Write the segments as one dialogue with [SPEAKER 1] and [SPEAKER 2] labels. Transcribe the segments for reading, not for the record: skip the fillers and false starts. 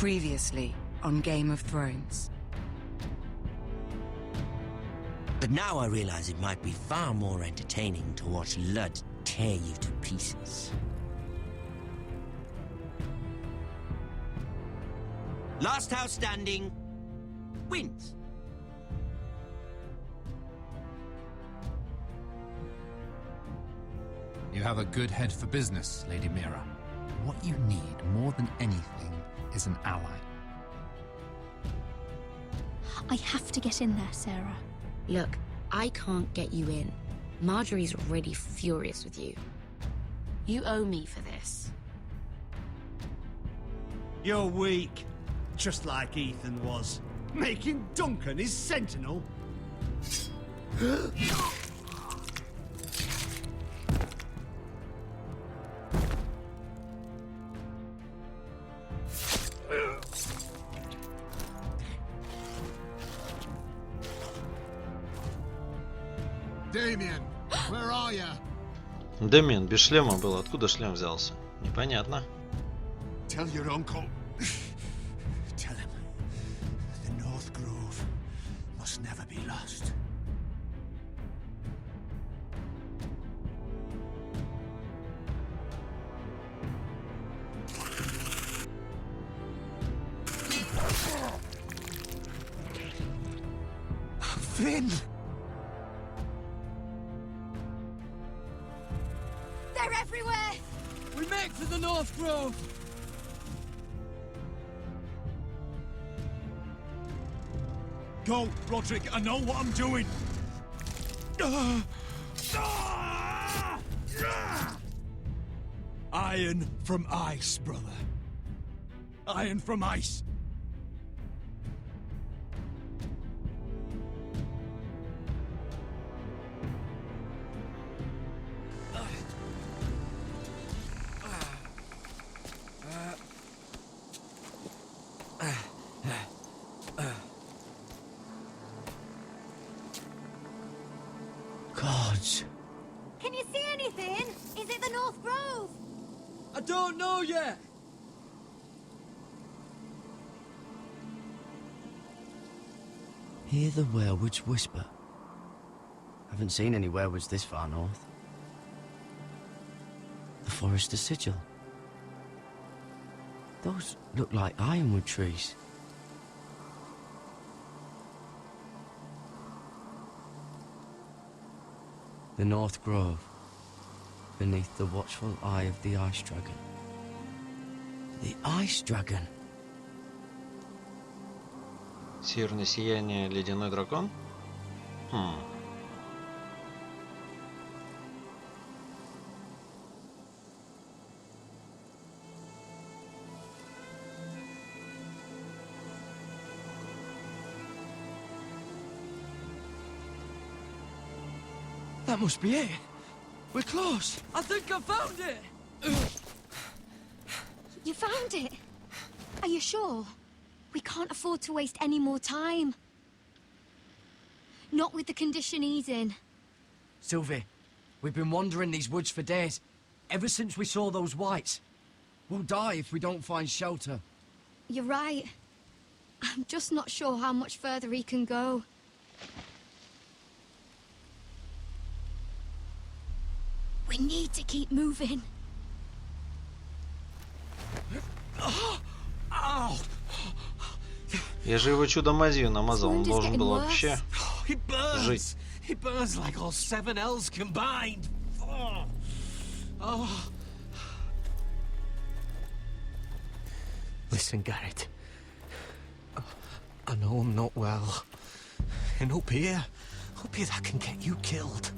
[SPEAKER 1] Previously on Game of Thrones.
[SPEAKER 2] But now I realize it might be far more entertaining to watch Lud tear you to pieces. Last house standing wins.
[SPEAKER 3] You have a good head for business, Lady Mira. What you need more than anything is an ally.
[SPEAKER 4] I have to get in there, Sarah.
[SPEAKER 5] Look, I can't get you in. Marjorie's already furious with you. You owe me for this.
[SPEAKER 6] You're weak. Just like Ethan was. Making Duncan his sentinel.
[SPEAKER 7] Damien, where are you?
[SPEAKER 8] Дэмиан без шлема был. Откуда шлем взялся? Непонятно.
[SPEAKER 7] Tell your uncle.
[SPEAKER 6] Tell him the North Grove must never be lost. Finn!
[SPEAKER 9] They're everywhere!
[SPEAKER 10] We make for the North Grove!
[SPEAKER 6] Go, Roderick, I know what I'm doing! Iron from ice, brother. Iron from ice.
[SPEAKER 2] Gods.
[SPEAKER 9] Can you see anything? Is it the North Grove?
[SPEAKER 10] I don't know yet!
[SPEAKER 11] Hear the werewoods whisper. Haven't seen any werewoods this far north. The Forester Sigil. Those look like ironwood trees. The North Grove, beneath the watchful eye of the Ice Dragon. The Ice Dragon?
[SPEAKER 8] Северное сияние, ледяной дракон?
[SPEAKER 10] That must be it. We're close. I think I found it.
[SPEAKER 4] You found it? Are you sure? We can't afford to waste any more time. Not with the condition he's in.
[SPEAKER 11] Sylvie, we've been wandering these woods for days. Ever since we saw those whites. We'll die if we don't find shelter.
[SPEAKER 4] You're right. I'm just not sure how much further he can go. We need to keep moving.
[SPEAKER 8] Я же его чудо-мазью намазал. Он должен был вообще жить.
[SPEAKER 6] It burns like all 7 L's combined.
[SPEAKER 12] Listen, Garrett. I know I'm not well. And up here that can get you killed.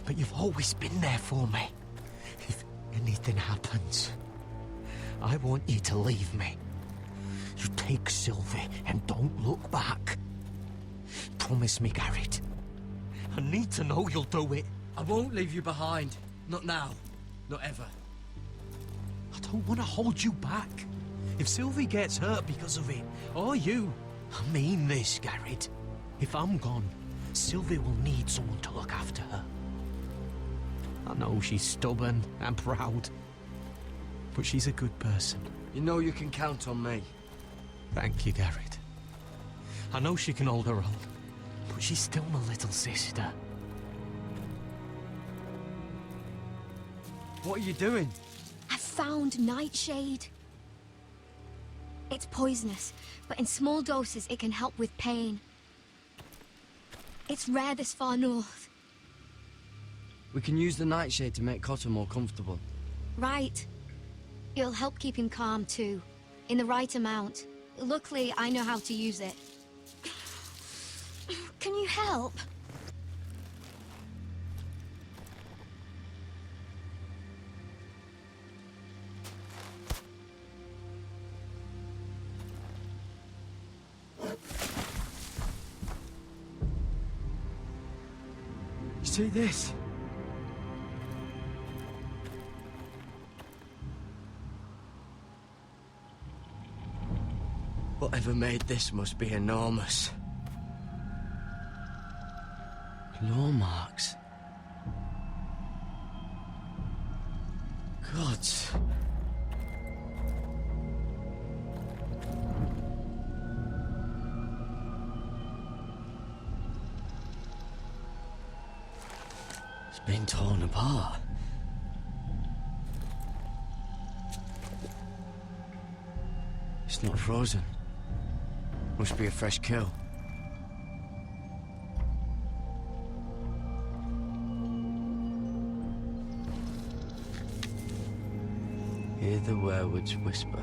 [SPEAKER 12] But you've always been there for me. If anything happens, I want you to leave me. You take Sylvie and don't look back. Promise me, Garrett. I need to know you'll do it.
[SPEAKER 11] I won't leave you behind. Not now. Not ever.
[SPEAKER 12] I don't want to hold you back. If Sylvie gets hurt because of it, or you, I mean this, Garrett. If I'm gone, Sylvie will need someone to look after her. I know she's stubborn and proud, but she's a good person.
[SPEAKER 11] You know you can count on me.
[SPEAKER 12] Thank you, Garrett. I know she can hold her own, but she's still my little sister.
[SPEAKER 11] What are you doing?
[SPEAKER 4] I found nightshade. It's poisonous, but in small doses it can help with pain. It's rare this far north.
[SPEAKER 11] We can use the nightshade to make Cotter more comfortable.
[SPEAKER 4] Right. It'll help keep him calm too, in the right amount. Luckily, I know how to use it. Can you help?
[SPEAKER 11] See this? Whatever made this must be enormous. Claw marks. Gods. It's been torn apart. It's not frozen. Must be a fresh kill. Hear the werewolves whisper.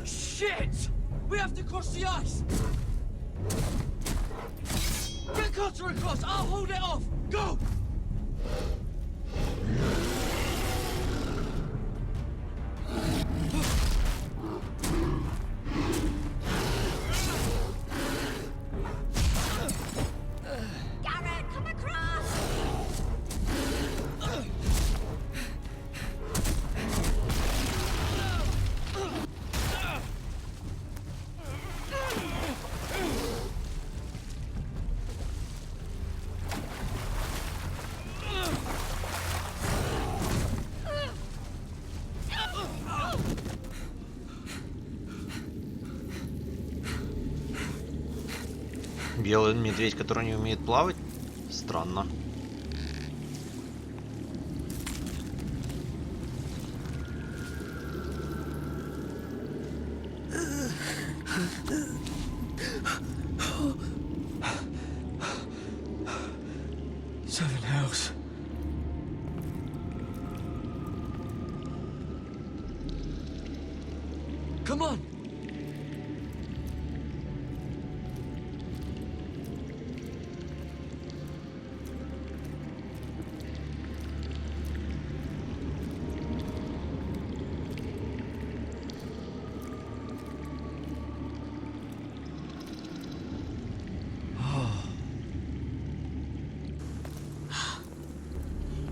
[SPEAKER 10] Shit! We have to cross the ice! Get Cotter across! I'll hold it off! Go!
[SPEAKER 9] Garrett, come across!
[SPEAKER 8] Белый медведь, который не умеет плавать? Странно.
[SPEAKER 11] Seven hells. Come on!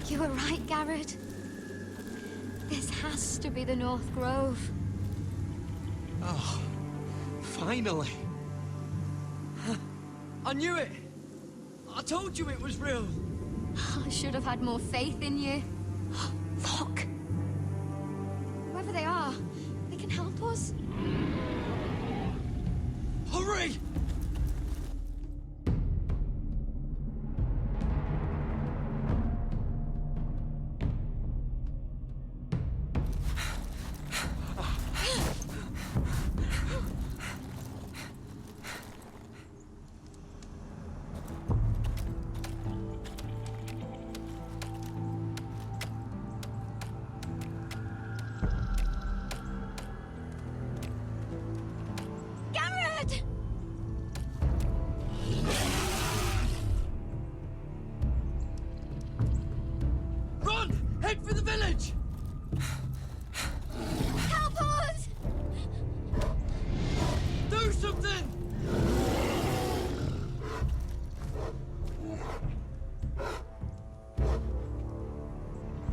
[SPEAKER 4] You were right, Garrett. This has to be the North Grove.
[SPEAKER 12] Oh, finally.
[SPEAKER 11] I knew it! I told you it was real!
[SPEAKER 4] I should have had more faith in you. Look! Whoever they are, they can help us.
[SPEAKER 11] Hurry!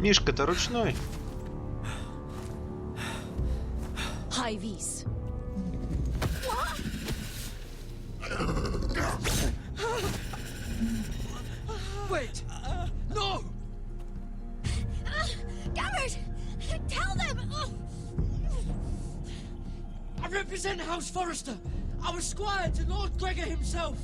[SPEAKER 8] Мишка-то ручной.
[SPEAKER 5] High vis.
[SPEAKER 10] Wait! No!
[SPEAKER 4] Garrett! Tell them!
[SPEAKER 10] I represent House Forrester. I was squire to Lord Gregor himself.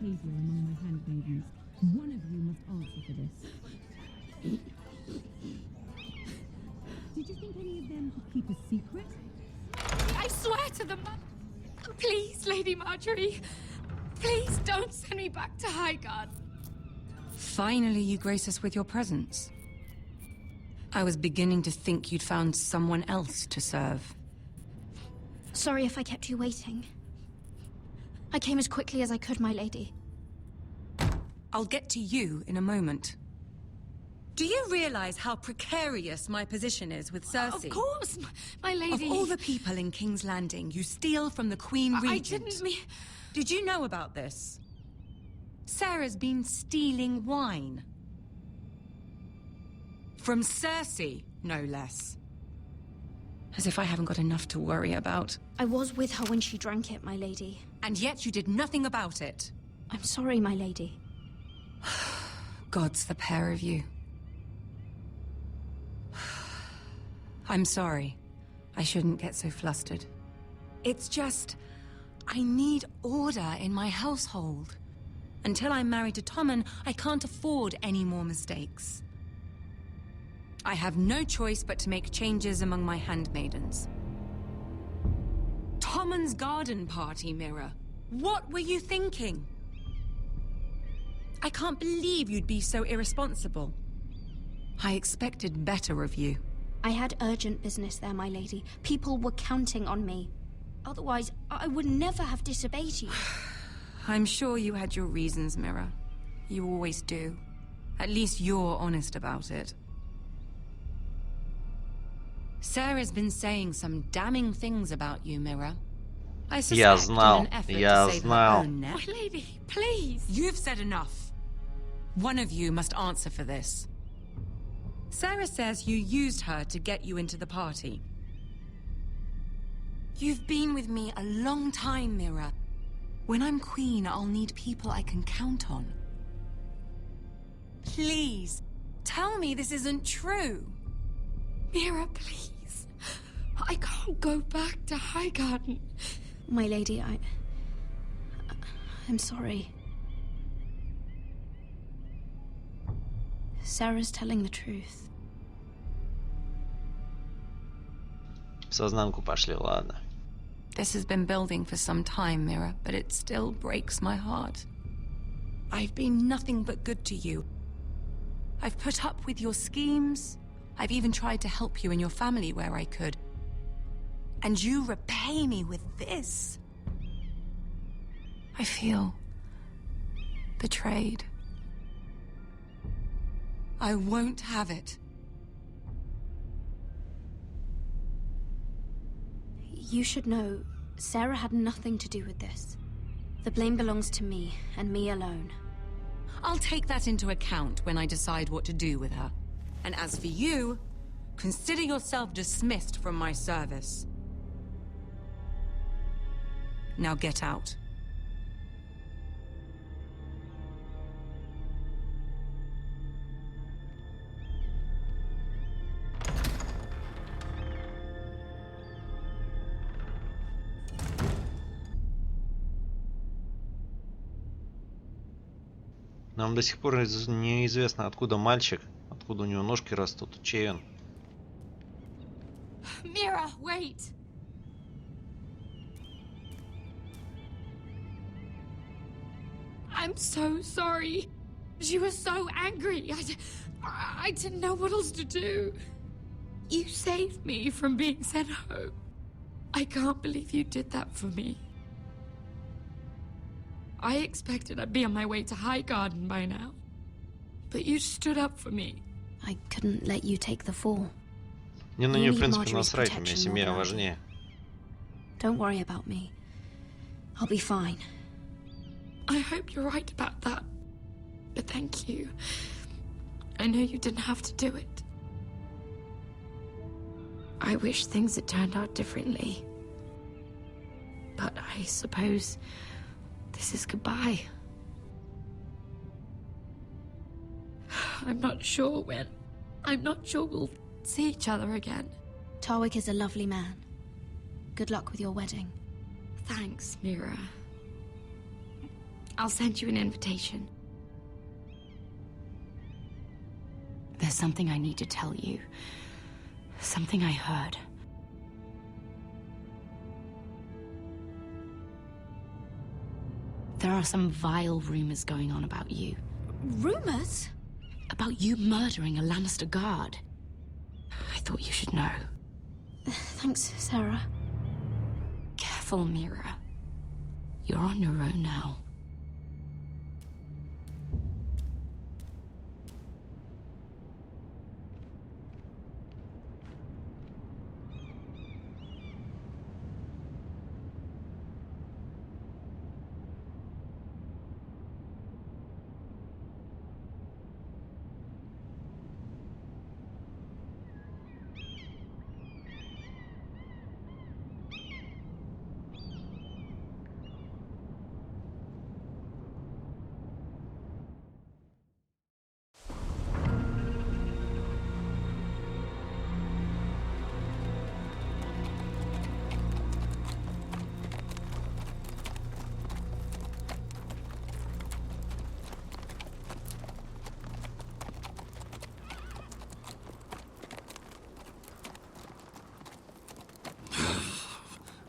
[SPEAKER 13] behavior among my handmaidens. One of you must answer for this. Did you think any of them could keep a secret?
[SPEAKER 4] I swear to them. Please, Lady Marjorie. Please don't send me back to Highgarden.
[SPEAKER 1] Finally, you grace us with your presence. I was beginning to think you'd found someone else to serve.
[SPEAKER 4] Sorry if I kept you waiting. I came as quickly as I could, my lady.
[SPEAKER 1] I'll get to you in a moment. Do you realize how precarious my position is with Cersei?
[SPEAKER 4] Of course, my lady.
[SPEAKER 1] Of all the people in King's Landing, you steal from the Queen Regent.
[SPEAKER 4] I didn't mean...
[SPEAKER 1] Did you know about this? Sarah's been stealing wine. From Cersei, no less. As if I haven't got enough to worry about.
[SPEAKER 4] I was with her when she drank it, my lady.
[SPEAKER 1] And yet you did nothing about it.
[SPEAKER 4] I'm sorry, my lady.
[SPEAKER 1] Gods, the pair of you. I'm sorry. I shouldn't get so flustered. It's just... I need order in my household. Until I'm married to Tommen, I can't afford any more mistakes. I have no choice but to make changes among my handmaidens. Tommen's garden party, Mira. What were you thinking? I can't believe you'd be so irresponsible. I expected better of you.
[SPEAKER 4] I had urgent business there, my lady. People were counting on me. Otherwise, I would never have disobeyed you.
[SPEAKER 1] I'm sure you had your reasons, Mira. You always do. At least you're honest about it. Sarah's been saying some damning things about you, Mira. I suspect in an effort to save her own neck.
[SPEAKER 4] My lady, please.
[SPEAKER 1] You've said enough. One of you must answer for this. Sarah says you used her to get you into the party. You've been with me a long time, Mira. When I'm queen, I'll need people I can count on. Please, tell me this isn't true.
[SPEAKER 4] Mira, please. I can't go back to Highgarden. My lady, I'm sorry. Sarah's telling the truth.
[SPEAKER 8] В сознанку пошли, ладно.
[SPEAKER 1] This has been building for some time, Mira, but it still breaks my heart. I've been nothing but good to you. I've put up with your schemes. I've even tried to help you and your family where I could. And you repay me with this. I feel betrayed. I won't have it.
[SPEAKER 4] You should know, Sarah had nothing to do with this. The blame belongs to me, and me alone.
[SPEAKER 1] I'll take that into account when I decide what to do with her. And as for you, consider yourself dismissed from my service. Now get out.
[SPEAKER 8] Нам до сих пор неизвестно, откуда мальчик, откуда у него ножки растут, чей он.
[SPEAKER 4] Mira, wait! I'm so sorry. She was so angry. I didn't know what else to do. You saved me from being sent home. I can't believe you did that for me. I expected I'd be on my way to High Garden by now. But you stood up for me.
[SPEAKER 5] I couldn't let you take the fall.
[SPEAKER 8] Мне на нее, в принципе, насрать, у меня семья важнее.
[SPEAKER 5] Don't worry about me. I'll be fine.
[SPEAKER 4] I hope you're right about that. But thank you. I know you didn't have to do it. I wish things had turned out differently. But I suppose this is goodbye. I'm not sure when. I'm not sure we'll see each other again.
[SPEAKER 5] Tarwick is a lovely man. Good luck with your wedding.
[SPEAKER 4] Thanks, Mira. I'll send you an invitation. There's something I need to tell you. Something I heard. There are some vile rumors going on about you.
[SPEAKER 5] Rumors?
[SPEAKER 4] About you murdering a Lannister guard. I thought you should know.
[SPEAKER 5] Thanks, Sarah.
[SPEAKER 4] Careful, Mira. You're on your own now.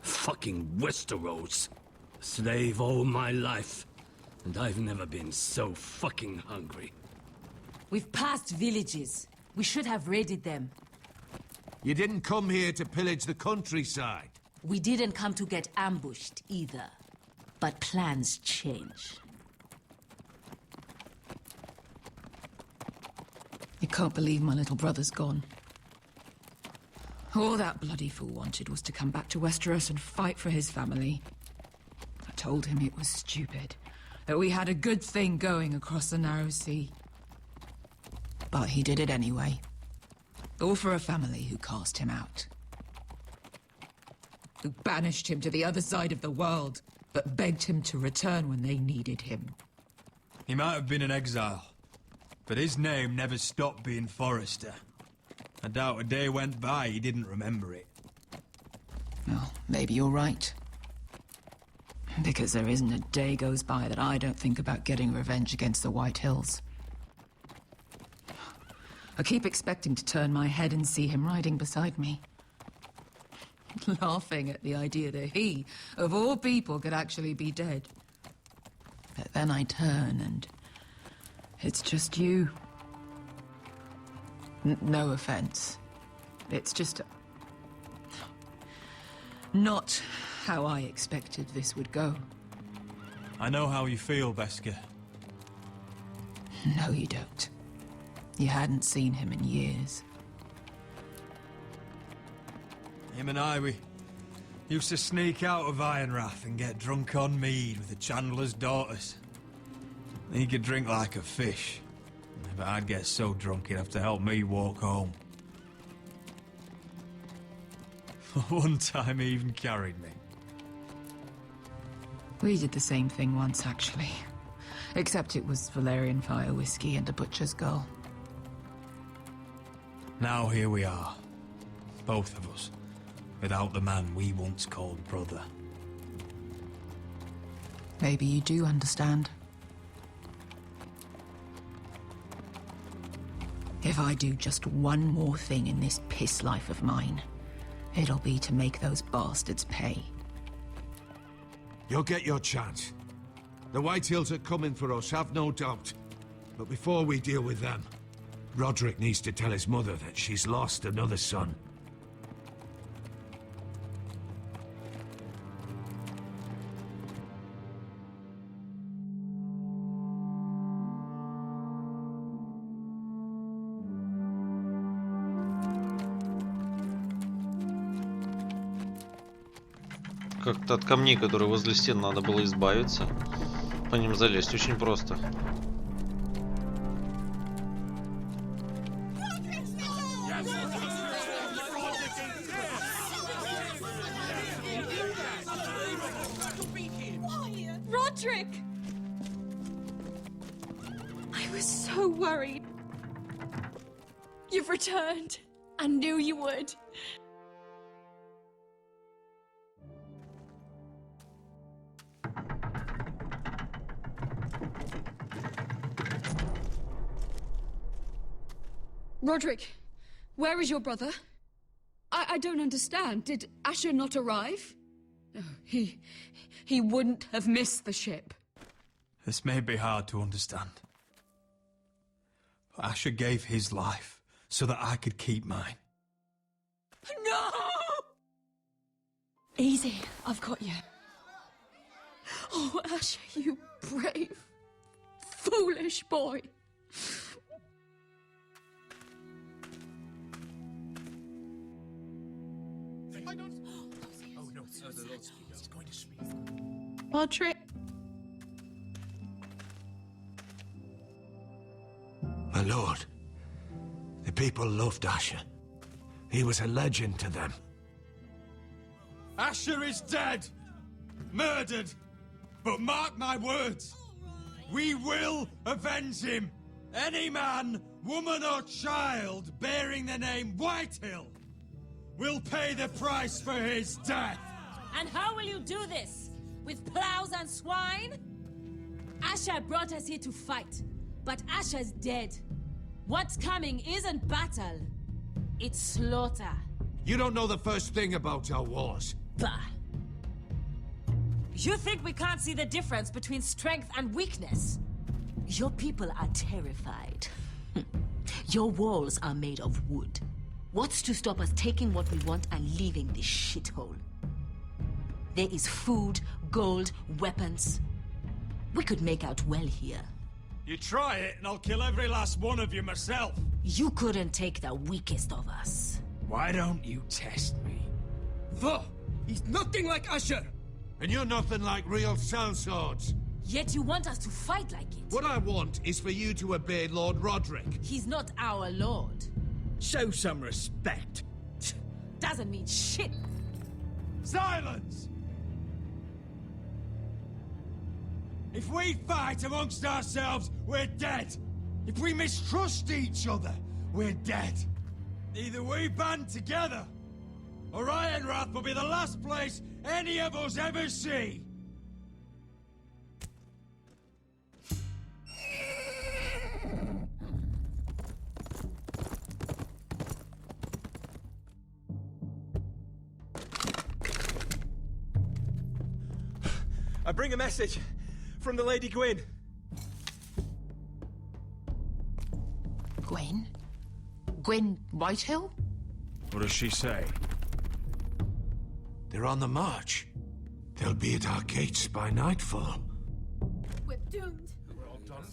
[SPEAKER 14] Fucking Westeros. Slave all my life. And I've never been so fucking hungry.
[SPEAKER 15] We've passed villages. We should have raided them.
[SPEAKER 16] You didn't come here to pillage the countryside.
[SPEAKER 15] We didn't come to get ambushed either. But plans change.
[SPEAKER 17] You can't believe my little brother's gone. All that bloody fool wanted was to come back to Westeros and fight for his family. I told him it was stupid, that we had a good thing going across the narrow sea. But he did it anyway. All for a family who cast him out. Who banished him to the other side of the world, but begged him to return when they needed him.
[SPEAKER 18] He might have been in exile, but his name never stopped being Forrester. I doubt a day went by he didn't remember it.
[SPEAKER 17] Well, maybe you're right. Because there isn't a day goes by that I don't think about getting revenge against the White Hills. I keep expecting to turn my head and see him riding beside me. Laughing at the idea that he, of all people, could actually be dead. But then I turn and it's just you. No offense. It's just not how I expected this would go.
[SPEAKER 18] I know how you feel, Beskar.
[SPEAKER 17] No, you don't. You hadn't seen him in years.
[SPEAKER 18] Him and I, we used to sneak out of Ironrath and get drunk on mead with the Chandler's daughters. He could drink like a fish. But I'd get so drunk he'd have to help me walk home. One time he even carried me.
[SPEAKER 17] We did the same thing once, actually. Except it was Valerian fire whiskey and a butcher's girl.
[SPEAKER 18] Now here we are. Both of us. Without the man we once called brother.
[SPEAKER 17] Maybe you do understand. If I do just one more thing in this piss life of mine, it'll be to make those bastards pay.
[SPEAKER 16] You'll get your chance. The Whitehills are coming for us, have no doubt. But before we deal with them, Roderick needs to tell his mother that she's lost another son.
[SPEAKER 8] Как-то от камней, которые возле стен, надо было избавиться. По ним залезть очень просто.
[SPEAKER 4] Roderick! I was so worried. You've returned. I knew you would. Roderick, where is your brother? I don't understand. Did Asher not arrive? Oh, he wouldn't have missed the ship.
[SPEAKER 18] This may be hard to understand. But Asher gave his life so that I could keep mine.
[SPEAKER 4] No! Easy, I've got you. Oh, Asher, you brave, foolish boy. Roderick.
[SPEAKER 16] My lord, the people loved Asher. He was a legend to them.
[SPEAKER 18] Asher is dead! Murdered! But mark my words, we will avenge him! Any man, woman or child bearing the name Whitehill will pay the price for his death!
[SPEAKER 19] And how will you do this? With plows and swine? Asher brought us here to fight, but Asher's dead. What's coming isn't battle, it's slaughter.
[SPEAKER 16] You don't know the first thing about our wars.
[SPEAKER 19] Bah. You think we can't see the difference between strength and weakness? Your people are terrified. Your walls are made of wood. What's to stop us taking what we want and leaving this shithole? There is food, gold, weapons. We could make out well here.
[SPEAKER 18] You try it and I'll kill every last one of you myself.
[SPEAKER 19] You couldn't take the weakest of us.
[SPEAKER 18] Why don't you test me?
[SPEAKER 10] He's nothing like Asher!
[SPEAKER 16] And you're nothing like real sellswords.
[SPEAKER 19] Yet you want us to fight like it.
[SPEAKER 16] What I want is for you to obey Lord Roderick.
[SPEAKER 19] He's not our lord.
[SPEAKER 10] Show some respect.
[SPEAKER 19] Doesn't mean shit.
[SPEAKER 18] Silence! If we fight amongst ourselves, we're dead. If we mistrust each other, we're dead. Either we band together, or Ironrath will be the last place any of us ever see.
[SPEAKER 12] I bring a message from the Lady Gwyn.
[SPEAKER 17] Gwyn? Gwyn Whitehill?
[SPEAKER 16] What does she say? They're on the march. They'll be at our gates by nightfall.
[SPEAKER 4] We're doomed.
[SPEAKER 7] We're all done.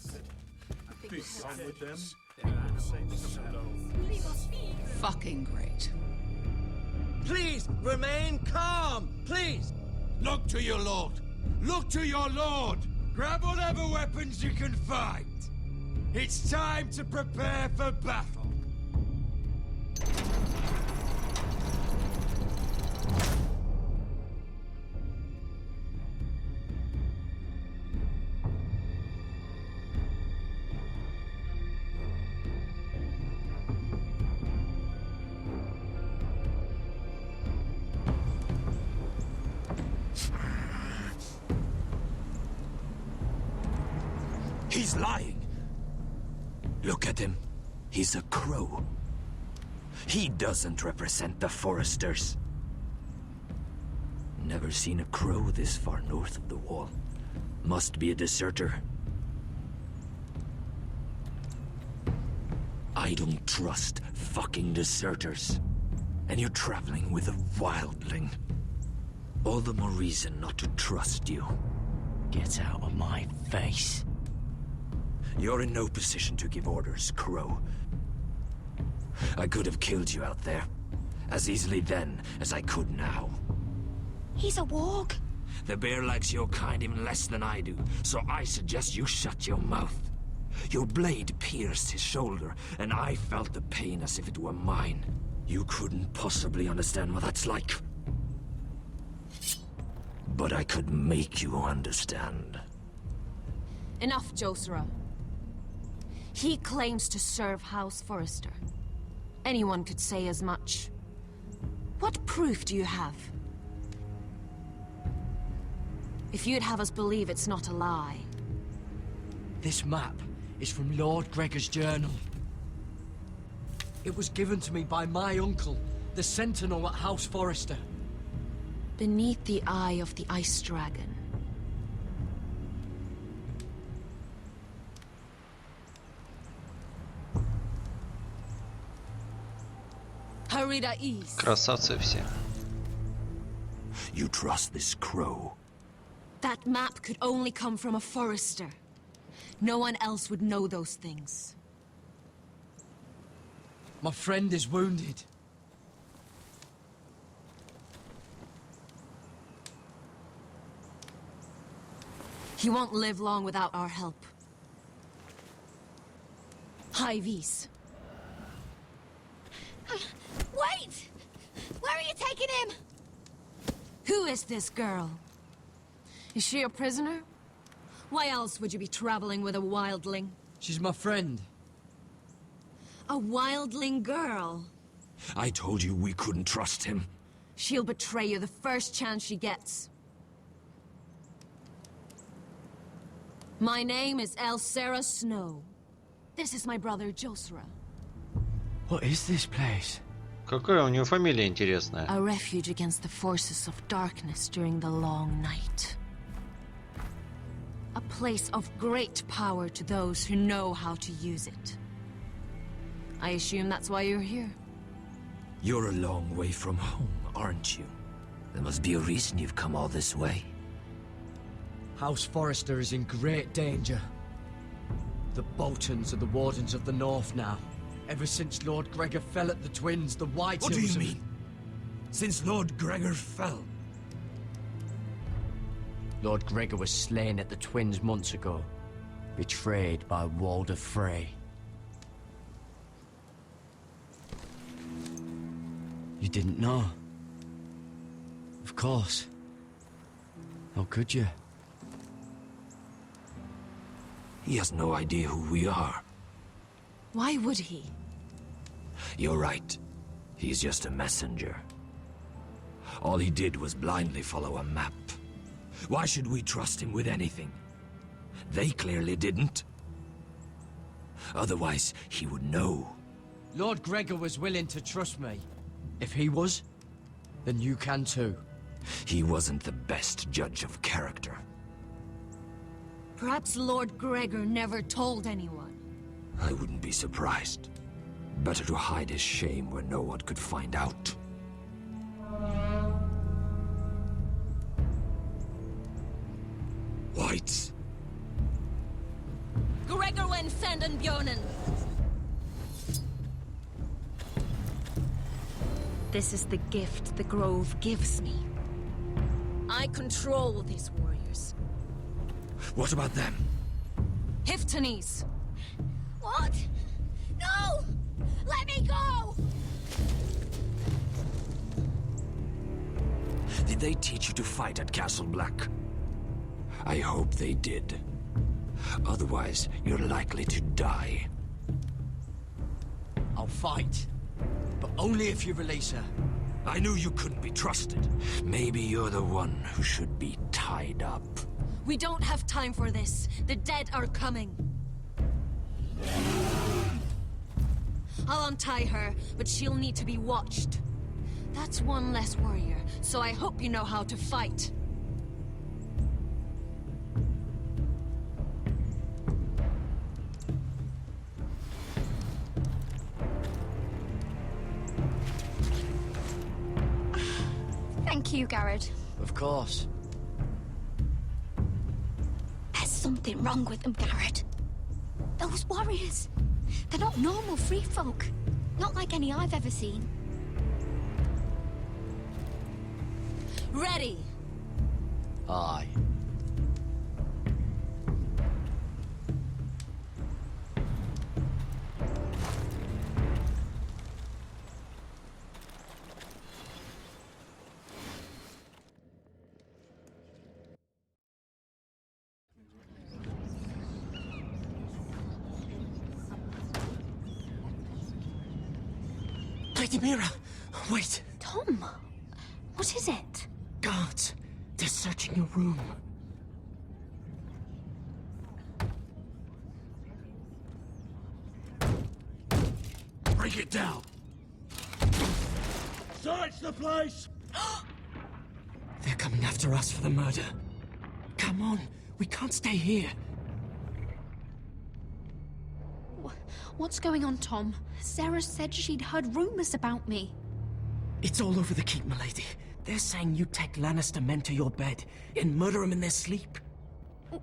[SPEAKER 7] Be done with them.
[SPEAKER 17] Fucking great.
[SPEAKER 10] Please, remain calm, please!
[SPEAKER 16] Look to your lord! Look to your lord!
[SPEAKER 18] Grab whatever weapons you can find. It's time to prepare for battle.
[SPEAKER 16] He's lying. Look at him.
[SPEAKER 20] He's a crow. He doesn't represent the Foresters. Never seen a crow this far north of the wall. Must be a deserter. I don't trust fucking deserters. And you're traveling with a wildling. All the more reason not to trust you.
[SPEAKER 2] Get out of my face.
[SPEAKER 20] You're in no position to give orders, Crow. I could have killed you out there. As easily then as I could now.
[SPEAKER 9] He's a warg.
[SPEAKER 20] The bear likes your kind even less than I do, so I suggest you shut your mouth. Your blade pierced his shoulder, and I felt the pain as if it were mine. You couldn't possibly understand what that's like. But I could make you understand.
[SPEAKER 4] Enough, Josera. He claims to serve House Forrester. Anyone could say as much. What proof do you have? If you'd have us believe it's not a lie.
[SPEAKER 11] This map is from Lord Gregor's journal. It was given to me by my uncle, the Sentinel at House Forrester.
[SPEAKER 4] Beneath the eye of the Ice Dragon. Harida East.
[SPEAKER 8] Красавцы все.
[SPEAKER 20] You trust this crow?
[SPEAKER 4] That map could only come from a Forester. No one else would know those things.
[SPEAKER 11] My friend is wounded.
[SPEAKER 4] He won't live long without our help. High Vis.
[SPEAKER 9] Wait! Where are you taking him?
[SPEAKER 4] Who is this girl? Is she a prisoner? Why else would you be traveling with a wildling?
[SPEAKER 11] She's my friend.
[SPEAKER 4] A wildling girl?
[SPEAKER 20] I told you we couldn't trust him.
[SPEAKER 4] She'll betray you the first chance she gets. My name is Elsera Snow. This is my brother Josera.
[SPEAKER 11] What is this place?
[SPEAKER 8] Какая у него фамилия интересная?
[SPEAKER 4] A refuge against the forces of darkness during the long night. A place of great power to those who know how to use it. I assume that's why you're here.
[SPEAKER 20] You're a long way from home, aren't you? There must be a reason you've come all this way.
[SPEAKER 11] House Forrester is in great danger. The Boltons are the Wardens of the North now. Ever since Lord Gregor fell at the Twins, the White
[SPEAKER 20] What do
[SPEAKER 11] Hills
[SPEAKER 20] you mean? Since Lord Gregor fell?
[SPEAKER 11] Lord Gregor was slain at the Twins months ago. Betrayed by Walder Frey. You didn't know? Of course. How could you?
[SPEAKER 20] He has no idea who we are.
[SPEAKER 4] Why would he?
[SPEAKER 20] You're right. He's just a messenger. All he did was blindly follow a map. Why should we trust him with anything? They clearly didn't. Otherwise, he would know.
[SPEAKER 11] Lord Gregor was willing to trust me. If he was, then you can too.
[SPEAKER 20] He wasn't the best judge of character.
[SPEAKER 4] Perhaps Lord Gregor never told anyone.
[SPEAKER 20] I wouldn't be surprised. Better to hide his shame where no one could find out. Whites.
[SPEAKER 4] Gregor wen fenden björnen. This is the gift the Grove gives me. I control these warriors.
[SPEAKER 20] What about them?
[SPEAKER 4] Hiftanes.
[SPEAKER 9] What? No! Let me go!
[SPEAKER 20] Did they teach you to fight at Castle Black? I hope they did. Otherwise, you're likely to die.
[SPEAKER 11] I'll fight. But only if you release her.
[SPEAKER 20] I knew you couldn't be trusted. Maybe you're the one who should be tied up.
[SPEAKER 4] We don't have time for this. The dead are coming.
[SPEAKER 9] I'll untie her, but she'll need to be watched. That's one less warrior, so I hope you know how to fight.
[SPEAKER 4] Thank you, Garrett.
[SPEAKER 11] Of course.
[SPEAKER 4] There's something wrong with them, Garrett. Those warriors. They're not normal free folk. Not like any I've ever seen.
[SPEAKER 9] Ready!
[SPEAKER 11] Aye.
[SPEAKER 12] Lady Mira, wait.
[SPEAKER 4] Tom, what is it?
[SPEAKER 12] Guards, they're searching your room.
[SPEAKER 6] Break it down. Search the place!
[SPEAKER 12] They're coming after us for the murder. Come on, we can't stay here.
[SPEAKER 4] What's going on, Tom? Sarah said she'd heard rumors about me.
[SPEAKER 12] It's all over the keep, milady. They're saying you take Lannister men to your bed and murder them in their sleep.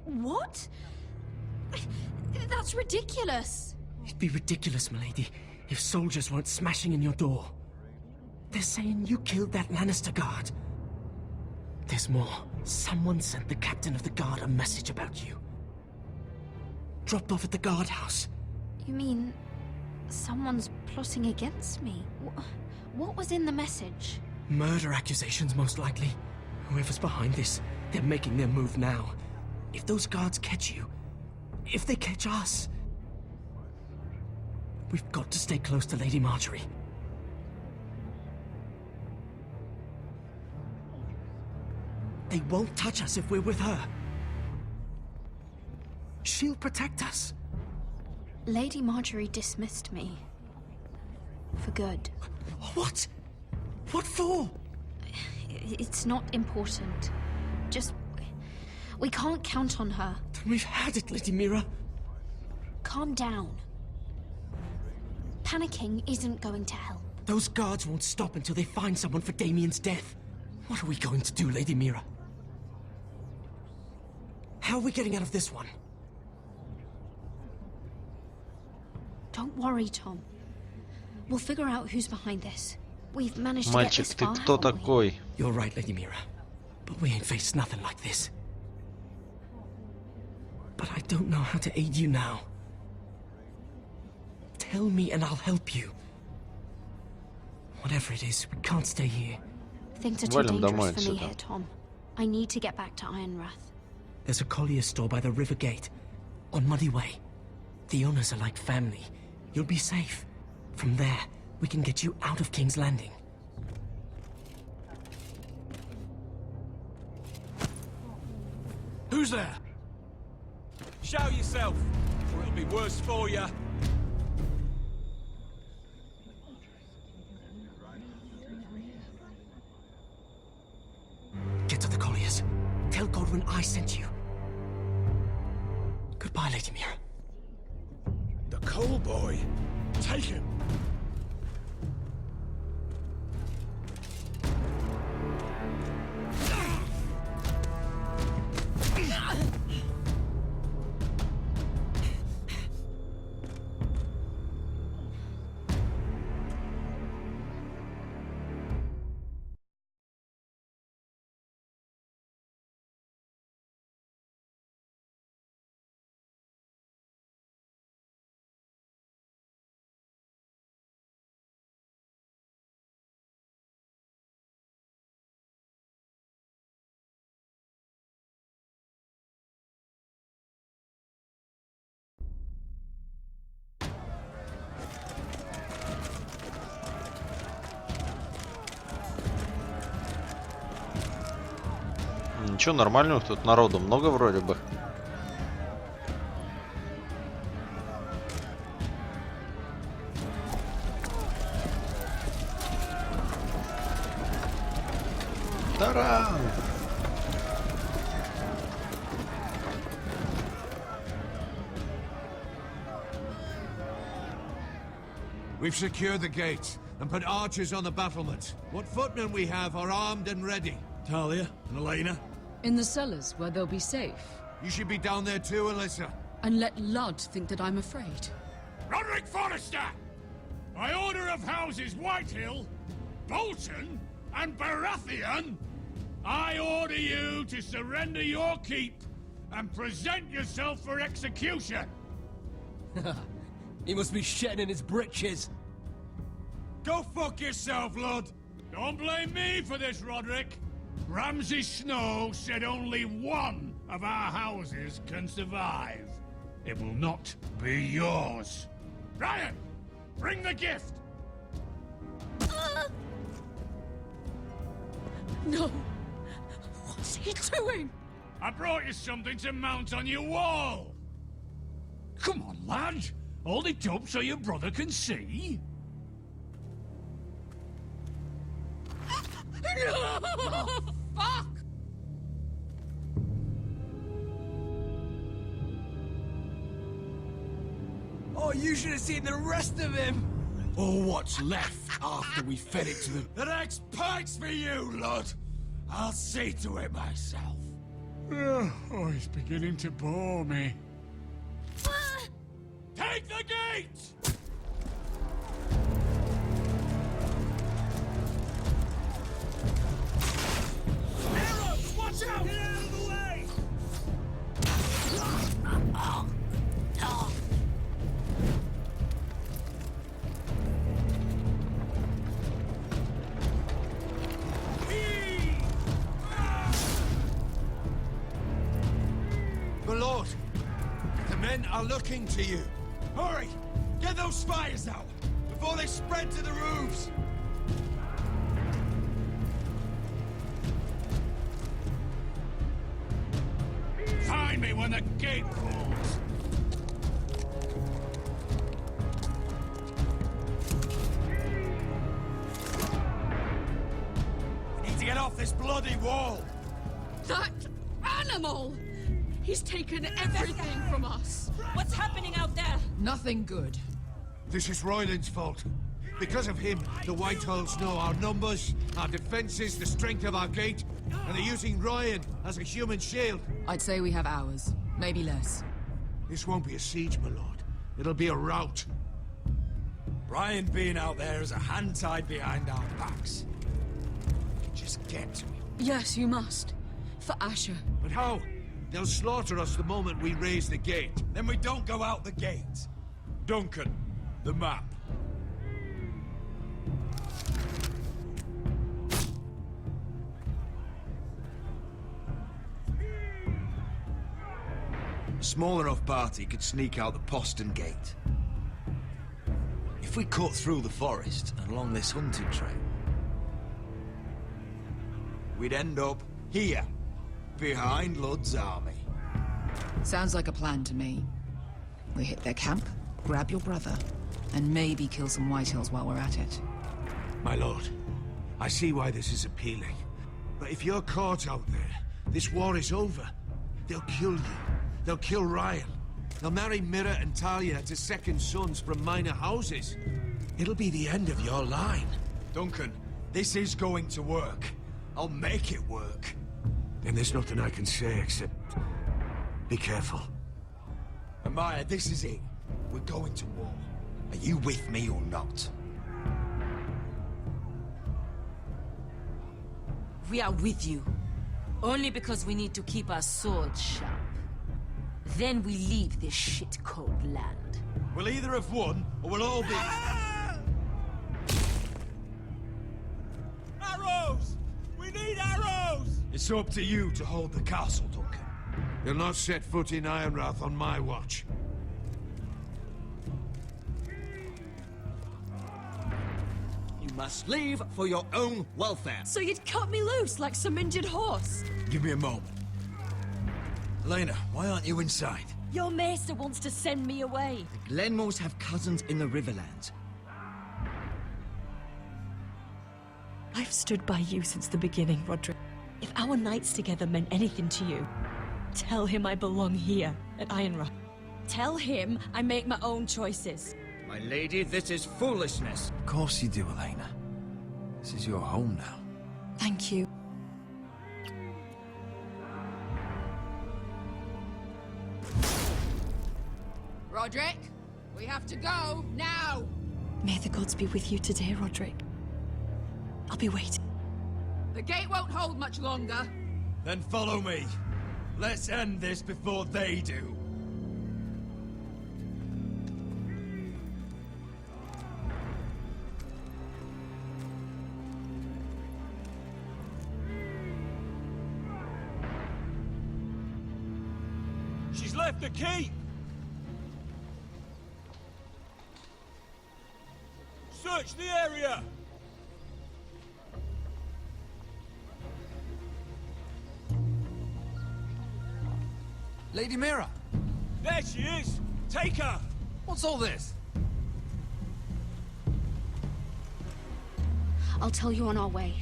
[SPEAKER 4] What? That's ridiculous.
[SPEAKER 12] It'd be ridiculous, milady, if soldiers weren't smashing in your door. They're saying you killed that Lannister guard. There's more. Someone sent the captain of the guard a message about you. Dropped off at the guardhouse.
[SPEAKER 4] You mean someone's plotting against me? What was in the message?
[SPEAKER 12] Murder accusations, most likely. Whoever's behind this, they're making their move now. If those guards catch you, if they catch us, we've got to stay close to Lady Marjorie. They won't touch us if we're with her. She'll protect us.
[SPEAKER 4] Lady Marjorie dismissed me. For good.
[SPEAKER 12] What? What for?
[SPEAKER 4] It's not important. Just... we can't count on her.
[SPEAKER 12] Then we've had it, Lady Mira.
[SPEAKER 4] Calm down. Panicking isn't going to help.
[SPEAKER 12] Those guards won't stop until they find someone for Damien's death. What are we going to do, Lady Mira? How are we getting out of this one?
[SPEAKER 4] Don't worry, Tom. We'll figure out who's behind this. We've managed to get this far,
[SPEAKER 8] Мальчик, ты кто такой?
[SPEAKER 12] You're right, Lady Mira. But we ain't faced nothing like this. But I don't know how to aid you now. Tell me and I'll help you. Whatever it is, we can't stay here.
[SPEAKER 4] Things are too dangerous for me here, Tom. I need to get back to Ironrath.
[SPEAKER 12] There's a collier's store by the river gate, on Muddy Way. The owners are like family. You'll be safe. From there, we can get you out of King's Landing.
[SPEAKER 6] Who's there? Show yourself, or it'll be worse for you.
[SPEAKER 12] Get to the colliers. Tell Godwin I sent you. Goodbye, Lady Mira.
[SPEAKER 6] The Coal Boy. Take him.
[SPEAKER 8] Ничего, нормальных тут народу много вроде бы. Таран!
[SPEAKER 16] We've secured the gates and put archers on the battlements. What footmen we have are armed and ready.
[SPEAKER 18] Talia and Elena?
[SPEAKER 13] In the cellars, where they'll be safe.
[SPEAKER 16] You should be down there too, Alyssa.
[SPEAKER 13] And let Lud think that I'm afraid.
[SPEAKER 6] Roderick Forrester! By order of Houses Whitehill, Bolton, and Baratheon, I order you to surrender your keep and present yourself for execution.
[SPEAKER 11] He must be shitting in his britches.
[SPEAKER 6] Go fuck yourself, Lud. Don't blame me for this, Roderick. Ramsay Snow said only one of our houses can survive. It will not be yours. Ryan, bring the gift!
[SPEAKER 13] No! What's he doing?
[SPEAKER 6] I brought you something to mount on your wall. Come on, lad. Hold it up so your brother can see.
[SPEAKER 13] Oh, fuck!
[SPEAKER 11] Oh, you should have seen the rest of him!
[SPEAKER 6] Or what's left after we fed it to the... The next pike's for you, Lud! I'll see to it myself. Oh, he's beginning to bore me. Take the gate! Arrows! Watch out! Get out of the way!
[SPEAKER 16] My lord, the men are looking to you.
[SPEAKER 6] Hurry! Get those spires out before they spread to the roofs! Find me when the gate falls! We need to get off this bloody wall!
[SPEAKER 13] That animal! He's taken everything from us.
[SPEAKER 19] What's happening out there?
[SPEAKER 17] Nothing good.
[SPEAKER 16] This is Royland's fault. Because of him, the Whitehills know our numbers, our defenses, the strength of our gate, and they're using Ryan as a human shield.
[SPEAKER 17] I'd say we have hours, maybe less.
[SPEAKER 16] This won't be a siege, my lord. It'll be a rout.
[SPEAKER 18] Ryan being out there is a hand tied behind our backs. Just get to him.
[SPEAKER 13] Yes, you must. For Asher.
[SPEAKER 16] But how? They'll slaughter us the moment we raise the gate.
[SPEAKER 18] Then we don't go out the gate. Duncan, the map.
[SPEAKER 6] A small enough party could sneak out the postern gate. If we cut through the forest and along this hunting trail, we'd end up here, behind Lud's army.
[SPEAKER 17] Sounds like a plan to me. We hit their camp, grab your brother, and maybe kill some Whitehills while we're at it.
[SPEAKER 16] My lord, I see why this is appealing. But if you're caught out there, this war is over. They'll kill you. They'll kill Ryan. They'll marry Mira and Talia to second sons from minor houses. It'll be the end of your line.
[SPEAKER 18] Duncan, this is going to work. I'll make it work.
[SPEAKER 16] Then there's nothing I can say except... be careful.
[SPEAKER 18] Amaya, this is it. We're going to war. Are you with me or not?
[SPEAKER 19] We are with you. Only because we need to keep our swords sharp. Then we leave this shit-cold land.
[SPEAKER 18] We'll either have won, or we'll all be...
[SPEAKER 6] Arrows! We need arrows!
[SPEAKER 18] It's up to you to hold the castle, Duncan.
[SPEAKER 16] You'll not set foot in Ironrath on my watch.
[SPEAKER 11] You must leave for your own welfare.
[SPEAKER 19] So you'd cut me loose like some injured horse?
[SPEAKER 18] Give me a moment. Elena, why aren't you inside?
[SPEAKER 19] Your maester wants to send me away.
[SPEAKER 11] The Glenmores have cousins in the Riverlands.
[SPEAKER 21] I've stood by you since the beginning, Roderick.
[SPEAKER 19] If our nights together meant anything to you, tell him I belong here at Ironrock. Tell him I make my own choices.
[SPEAKER 12] My lady, this is foolishness.
[SPEAKER 18] Of course you do, Elena. This is your home now.
[SPEAKER 4] Thank you.
[SPEAKER 17] Roderick, we have to go now.
[SPEAKER 4] May the gods be with you today, Roderick. I'll be waiting.
[SPEAKER 17] The gate won't hold much longer.
[SPEAKER 18] Then follow me. Let's end this before they do.
[SPEAKER 6] She's left the keep! Search the area!
[SPEAKER 3] Lady Mira!
[SPEAKER 6] There she is! Take her!
[SPEAKER 3] What's all this?
[SPEAKER 5] I'll tell you on our way.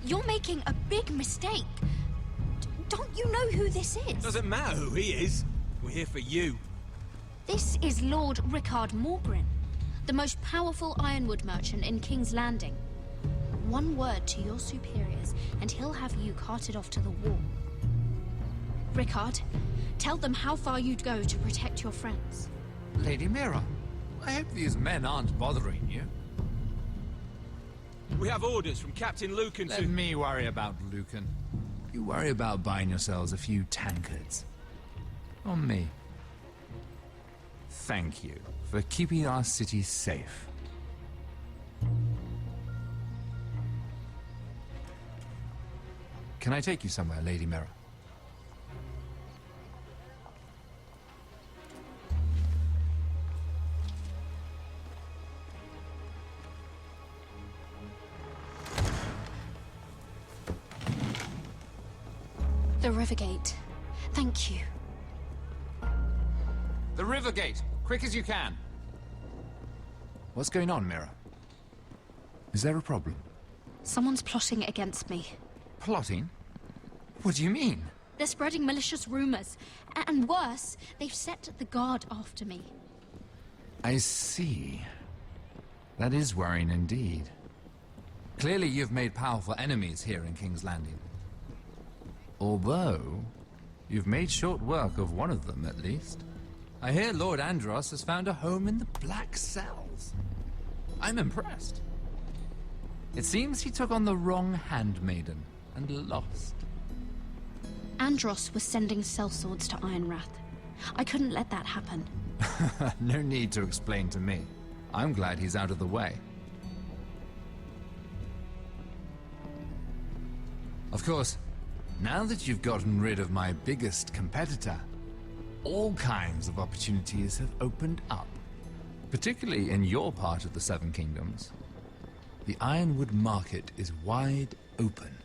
[SPEAKER 5] You're making a big mistake. Don't you know who this is?
[SPEAKER 6] Doesn't matter who he is. We're here for you.
[SPEAKER 5] This is Lord Rickard Morgren, the most powerful ironwood merchant in King's Landing. One word to your superiors, and he'll have you carted off to the wall. Rickard, tell them how far you'd go to protect your friends.
[SPEAKER 3] Lady Mira, I hope these men aren't bothering you.
[SPEAKER 6] We have orders from Captain Lucan
[SPEAKER 3] Let me worry about Lucan. You worry about buying yourselves a few tankards. On me. Thank you for keeping our city safe. Can I take you somewhere, Lady Mira?
[SPEAKER 5] The Rivergate. Thank you.
[SPEAKER 3] The Rivergate! Quick as you can! What's going on, Mira? Is there a problem?
[SPEAKER 5] Someone's plotting against me.
[SPEAKER 3] Plotting? What do you mean?
[SPEAKER 5] They're spreading malicious rumors. And worse, they've set the guard after me.
[SPEAKER 3] I see. That is worrying indeed. Clearly you've made powerful enemies here in King's Landing. Although, you've made short work of one of them, at least. I hear Lord Andros has found a home in the Black Cells. I'm impressed. It seems he took on the wrong handmaiden and lost.
[SPEAKER 5] Andros was sending sellswords to Ironrath. I couldn't let that happen.
[SPEAKER 3] No need to explain to me. I'm glad he's out of the way. Of course, now that you've gotten rid of my biggest competitor, all kinds of opportunities have opened up, particularly in your part of the Seven Kingdoms. The ironwood market is wide open.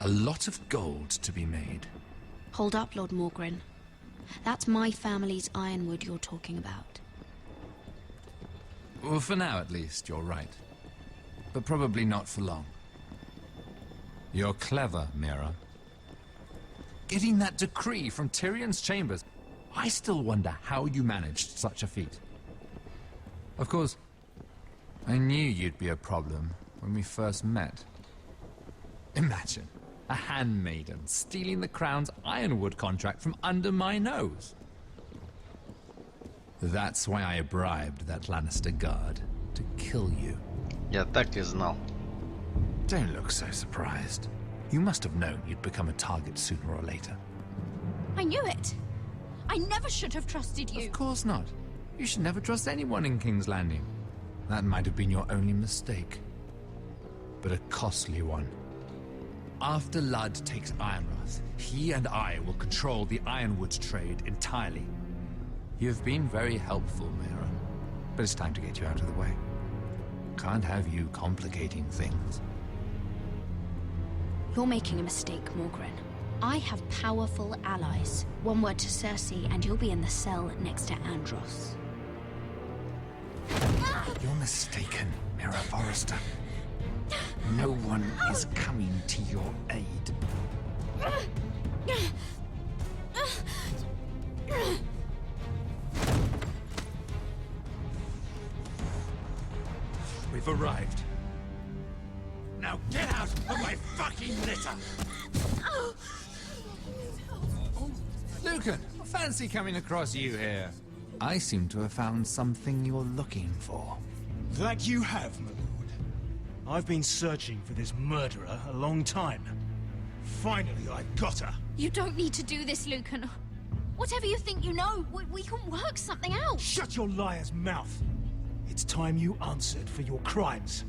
[SPEAKER 3] A lot of gold to be made.
[SPEAKER 5] Hold up, Lord Morgren. That's my family's ironwood you're talking about.
[SPEAKER 3] Well, for now at least, you're right. But probably not for long. You're clever, Mira. Getting that decree from Tyrion's chambers, I still wonder how you managed such a feat. Of course, I knew you'd be a problem when we first met. Imagine a handmaiden stealing the crown's ironwood contract from under my nose. That's why I bribed that Lannister guard to kill you.
[SPEAKER 8] Я так и знал.
[SPEAKER 3] Don't look so surprised. You must have known you'd become a target sooner or later.
[SPEAKER 5] I knew it! I never should have trusted you!
[SPEAKER 3] Of course not. You should never trust anyone in King's Landing. That might have been your only mistake. But a costly one. After Ludd takes Ironrath, he and I will control the ironwood trade entirely. You've been very helpful, Mira. But it's time to get you out of the way. Can't have you complicating things.
[SPEAKER 5] You're making a mistake, Morgren. I have powerful allies. One word to Cersei, and you'll be in the cell next to Andros.
[SPEAKER 3] You're mistaken, Mira Forrester. No one is coming to your aid.
[SPEAKER 6] We've arrived. Now get out of my fucking litter!
[SPEAKER 3] Lucan, fancy coming across you here. I seem to have found something you're looking for.
[SPEAKER 21] That you have, my lord. I've been searching for this murderer a long time. Finally, I've got her.
[SPEAKER 5] You don't need to do this, Lucan. Whatever you think you know, we can work something out.
[SPEAKER 21] Shut your liar's mouth. It's time you answered for your crimes.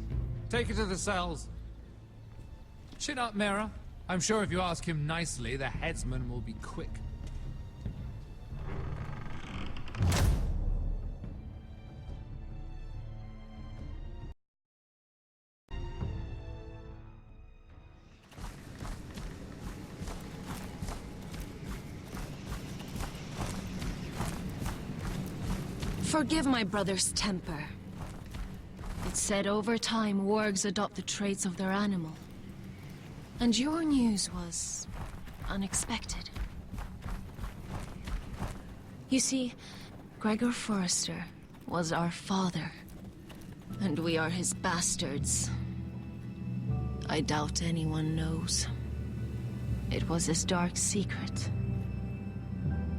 [SPEAKER 3] Take her to the cells. Chin up, Mira. I'm sure if you ask him nicely, the headsman will be quick.
[SPEAKER 9] Forgive my brother's temper. It's said over time wargs adopt the traits of their animal. And your news was unexpected. You see, Gregor Forrester was our father, and we are his bastards. I doubt anyone knows. It was his dark secret,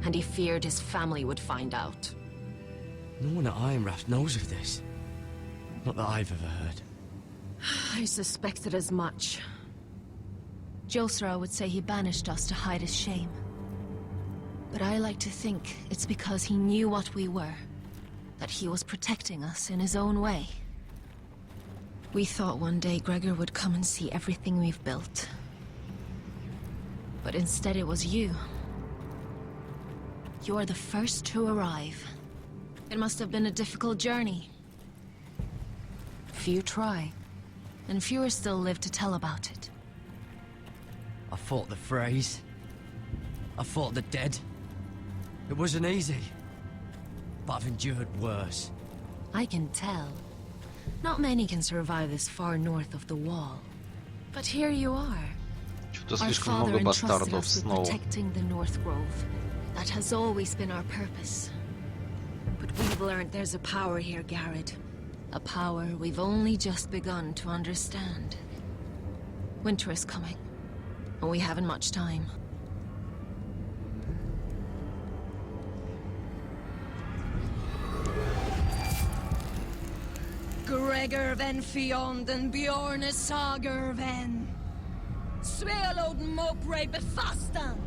[SPEAKER 9] and he feared his family would find out.
[SPEAKER 11] No one at Ironrath knows of this. Not that I've ever heard.
[SPEAKER 9] I suspected as much. Josra would say he banished us to hide his shame. But I like to think it's because he knew what we were. That he was protecting us in his own way. We thought one day Gregor would come and see everything we've built. But instead it was you. You're the first to arrive. It must have been a difficult journey. Few try, and fewer still live to tell about it.
[SPEAKER 11] I fought the Freys. I fought the dead. It wasn't easy. But I've endured worse.
[SPEAKER 9] I can tell. Not many can survive this far north of the wall. But here you are.
[SPEAKER 8] Что-то
[SPEAKER 9] Our
[SPEAKER 8] слишком
[SPEAKER 9] father
[SPEAKER 8] много
[SPEAKER 9] entrusted
[SPEAKER 8] бастардов
[SPEAKER 9] us with
[SPEAKER 8] снова.
[SPEAKER 9] protecting the North Grove. That has always been our purpose. But we've learned there's a power here, Garrett. A power we've only just begun to understand. Winter is coming, and we haven't much time.
[SPEAKER 22] Gregor ven Fionden Bjorne Sager ven Svealoden Mopre befastan.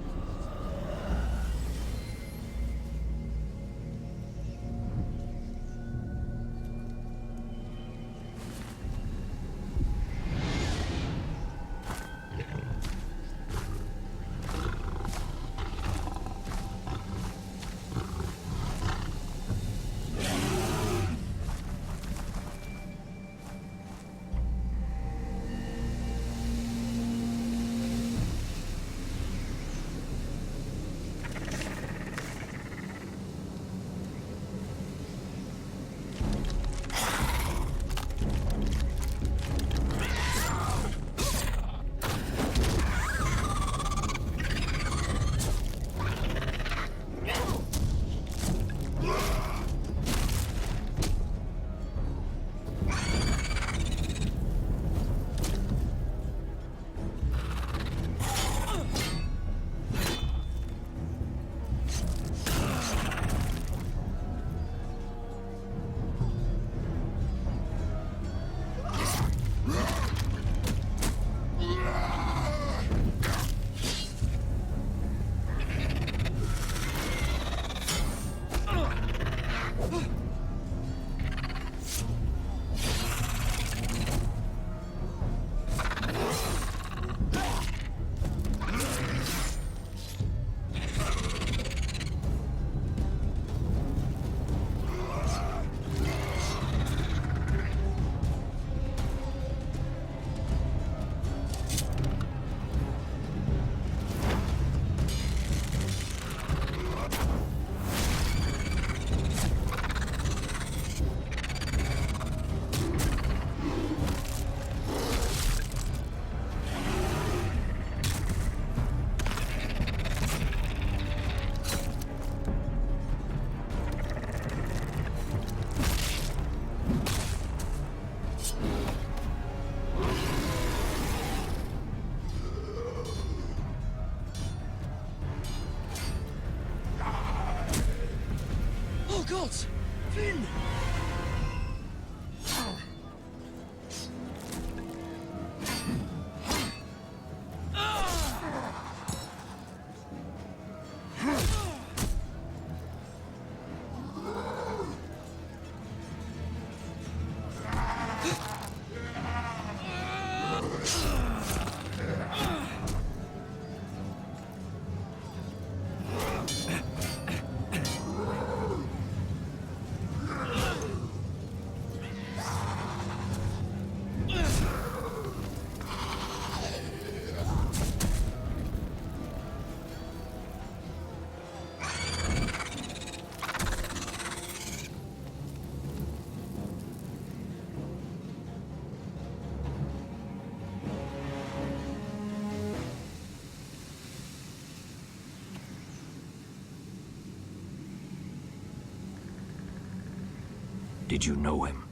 [SPEAKER 20] Did you know him?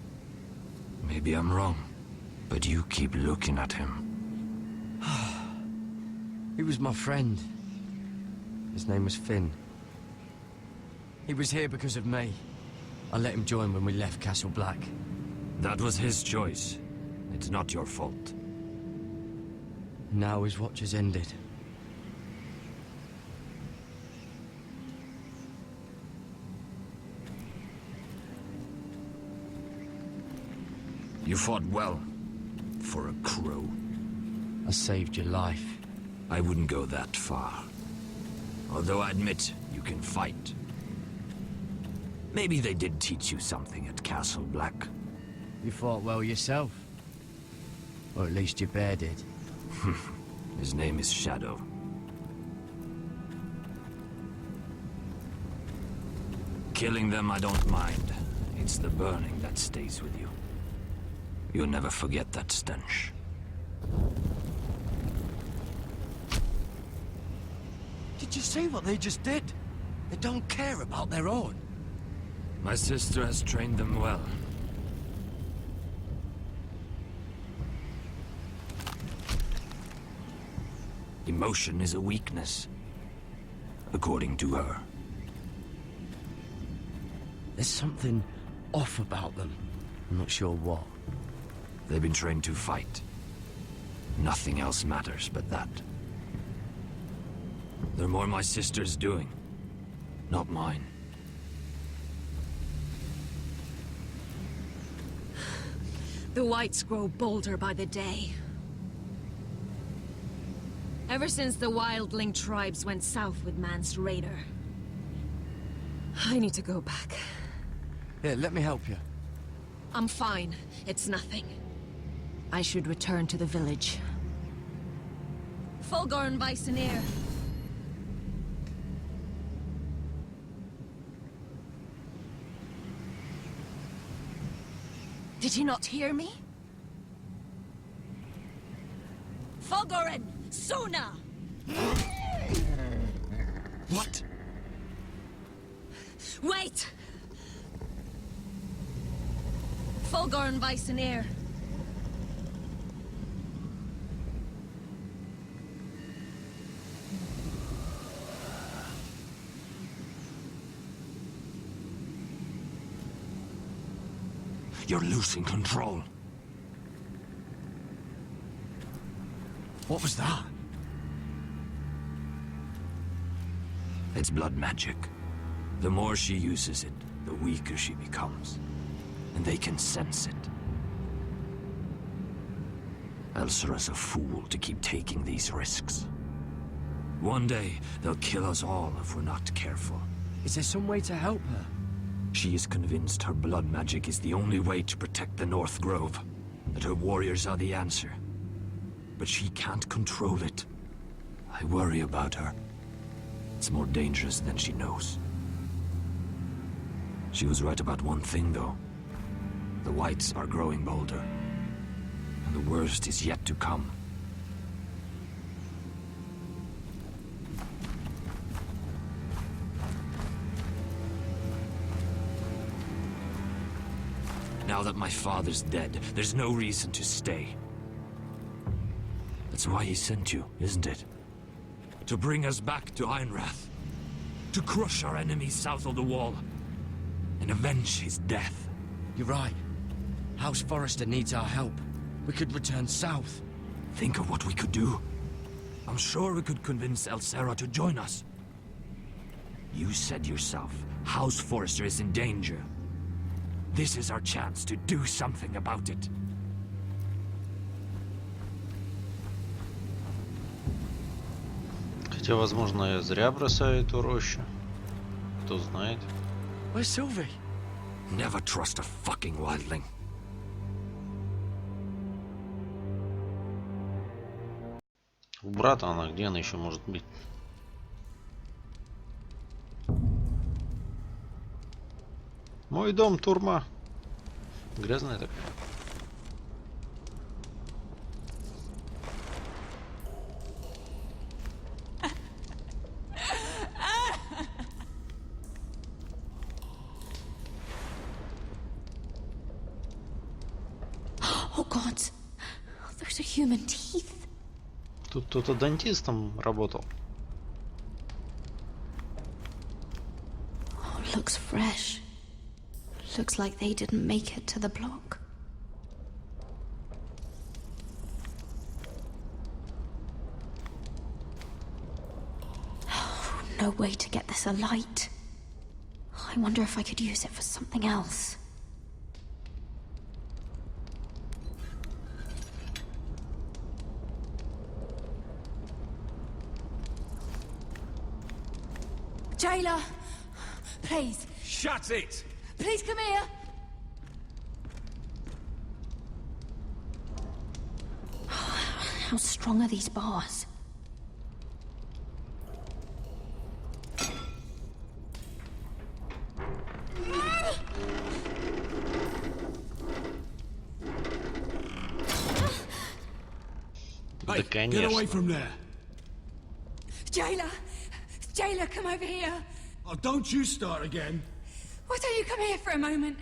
[SPEAKER 20] Maybe I'm wrong, but you keep looking at him.
[SPEAKER 11] He was my friend. His name was Finn. He was here because of me. I let him join when we left Castle Black.
[SPEAKER 20] That was his choice. It's not your fault.
[SPEAKER 11] Now his watch has ended.
[SPEAKER 20] You fought well. For a crow.
[SPEAKER 11] I saved your life.
[SPEAKER 20] I wouldn't go that far. Although I admit, you can fight. Maybe they did teach you something at Castle Black.
[SPEAKER 11] You fought well yourself. Or at least your bear did.
[SPEAKER 20] His name is Shadow. Killing them I don't mind. It's the burning that stays with you. You'll never forget that stench.
[SPEAKER 11] Did you see what they just did? They don't care about their own.
[SPEAKER 20] My sister has trained them well. Emotion is a weakness, according to her.
[SPEAKER 11] There's something off about them. I'm not sure what.
[SPEAKER 20] They've been trained to fight. Nothing else matters but that. They're more my sister's doing, not mine.
[SPEAKER 9] The Whites grow bolder by the day. Ever since the wildling tribes went south with Mance Raider. I need to go back.
[SPEAKER 11] Here, let me help you.
[SPEAKER 9] I'm fine. It's nothing. I should return to the village.
[SPEAKER 22] Fulgorn Bisoneer.
[SPEAKER 9] Did you not hear me?
[SPEAKER 22] Fulgorn! Suna!
[SPEAKER 20] What?
[SPEAKER 22] Wait! Fulgorn Bisoneer.
[SPEAKER 20] You're losing control.
[SPEAKER 11] What was that?
[SPEAKER 20] It's blood magic. The more she uses it, the weaker she becomes. And they can sense it. Elsera's a fool to keep taking these risks. One day, they'll kill us all if we're not careful.
[SPEAKER 11] Is there some way to help her?
[SPEAKER 20] She is convinced her blood magic is the only way to protect the North Grove. That her warriors are the answer. But she can't control it. I worry about her. It's more dangerous than she knows. She was right about one thing, though. The Whites are growing bolder. And the worst is yet to come. Now that my father's dead, there's no reason to stay. That's why he sent you, isn't it? To bring us back to Ironrath. To crush our enemies south of the wall. And avenge his death.
[SPEAKER 11] You're right. House Forrester needs our help. We could return south.
[SPEAKER 20] Think of what we could do. I'm sure we could convince Elsera to join us. You said yourself, House Forrester is in danger. This is our chance to do something about it.
[SPEAKER 8] Хотя, возможно, я зря бросаю эту рощу. Кто знает.
[SPEAKER 11] Where's Sylvie?
[SPEAKER 20] Never trust a fucking wildling.
[SPEAKER 8] У брата она, где она еще может быть? Мой дом, турма. Грязная такая.
[SPEAKER 5] Oh God, those are human teeth.
[SPEAKER 8] Тут кто-то дантистом работал.
[SPEAKER 5] Oh, looks fresh. Looks like they didn't make it to the block. Oh, no way to get this alight. I wonder if I could use it for something else.
[SPEAKER 22] Jailer, please.
[SPEAKER 21] Shut it!
[SPEAKER 22] Please come here.
[SPEAKER 5] How strong are these bars?
[SPEAKER 21] Hey, get away from there.
[SPEAKER 22] Jailer, Jailer, come over here.
[SPEAKER 21] Oh, don't you start again.
[SPEAKER 22] Why don't you come here for a moment?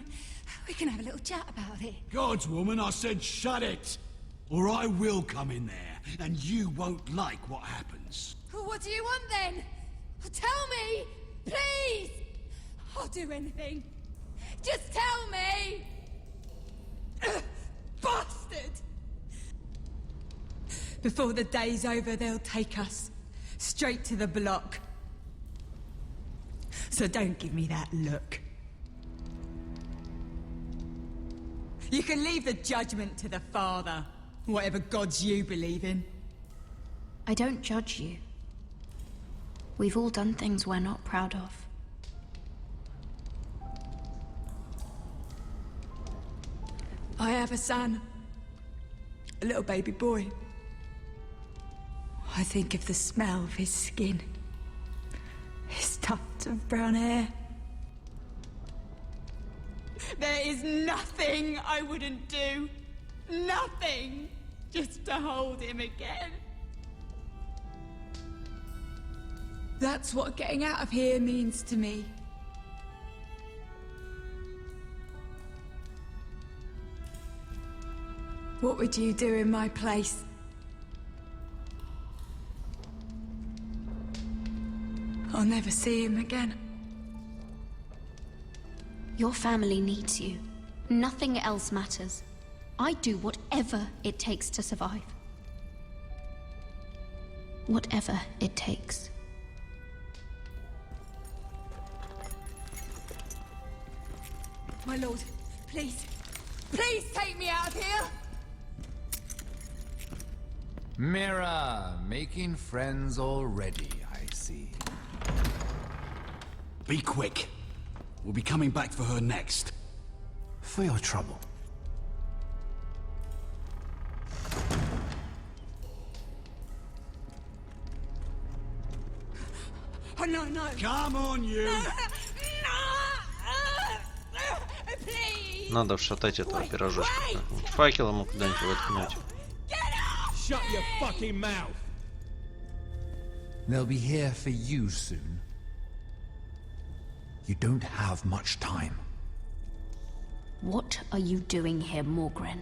[SPEAKER 22] We can have a little chat about it.
[SPEAKER 21] Gods, woman, I said shut it. Or I will come in there, and you won't like what happens.
[SPEAKER 22] Well, what do you want then? Tell me, please. I'll do anything. Just tell me. Bastard! Before the day's over, they'll take us straight to the block. So don't give me that look. You can leave the judgment to the Father, whatever gods you believe in.
[SPEAKER 5] I don't judge you. We've all done things we're not proud of.
[SPEAKER 22] I have a son. A little baby boy. I think of the smell of his skin. His tufts of brown hair. There is nothing I wouldn't do. Nothing. Just to hold him again. That's what getting out of here means to me. What would you do in my place? I'll never see him again.
[SPEAKER 5] Your family needs you. Nothing else matters. I'd do whatever it takes to survive. Whatever it takes.
[SPEAKER 22] My lord, please. Please take me out of here!
[SPEAKER 3] Mira, making friends already, I see.
[SPEAKER 21] Be quick. We'll be coming back for her next.
[SPEAKER 12] For your trouble.
[SPEAKER 22] Oh, no.
[SPEAKER 21] Come on, you!
[SPEAKER 22] Please!
[SPEAKER 8] Надо вшатать этого пирожочка. Факел ему куда-нибудь воткнуть.
[SPEAKER 21] Shut your fucking mouth!
[SPEAKER 12] They'll be here for you soon. You don't have much time.
[SPEAKER 5] What are you doing here, Morgren?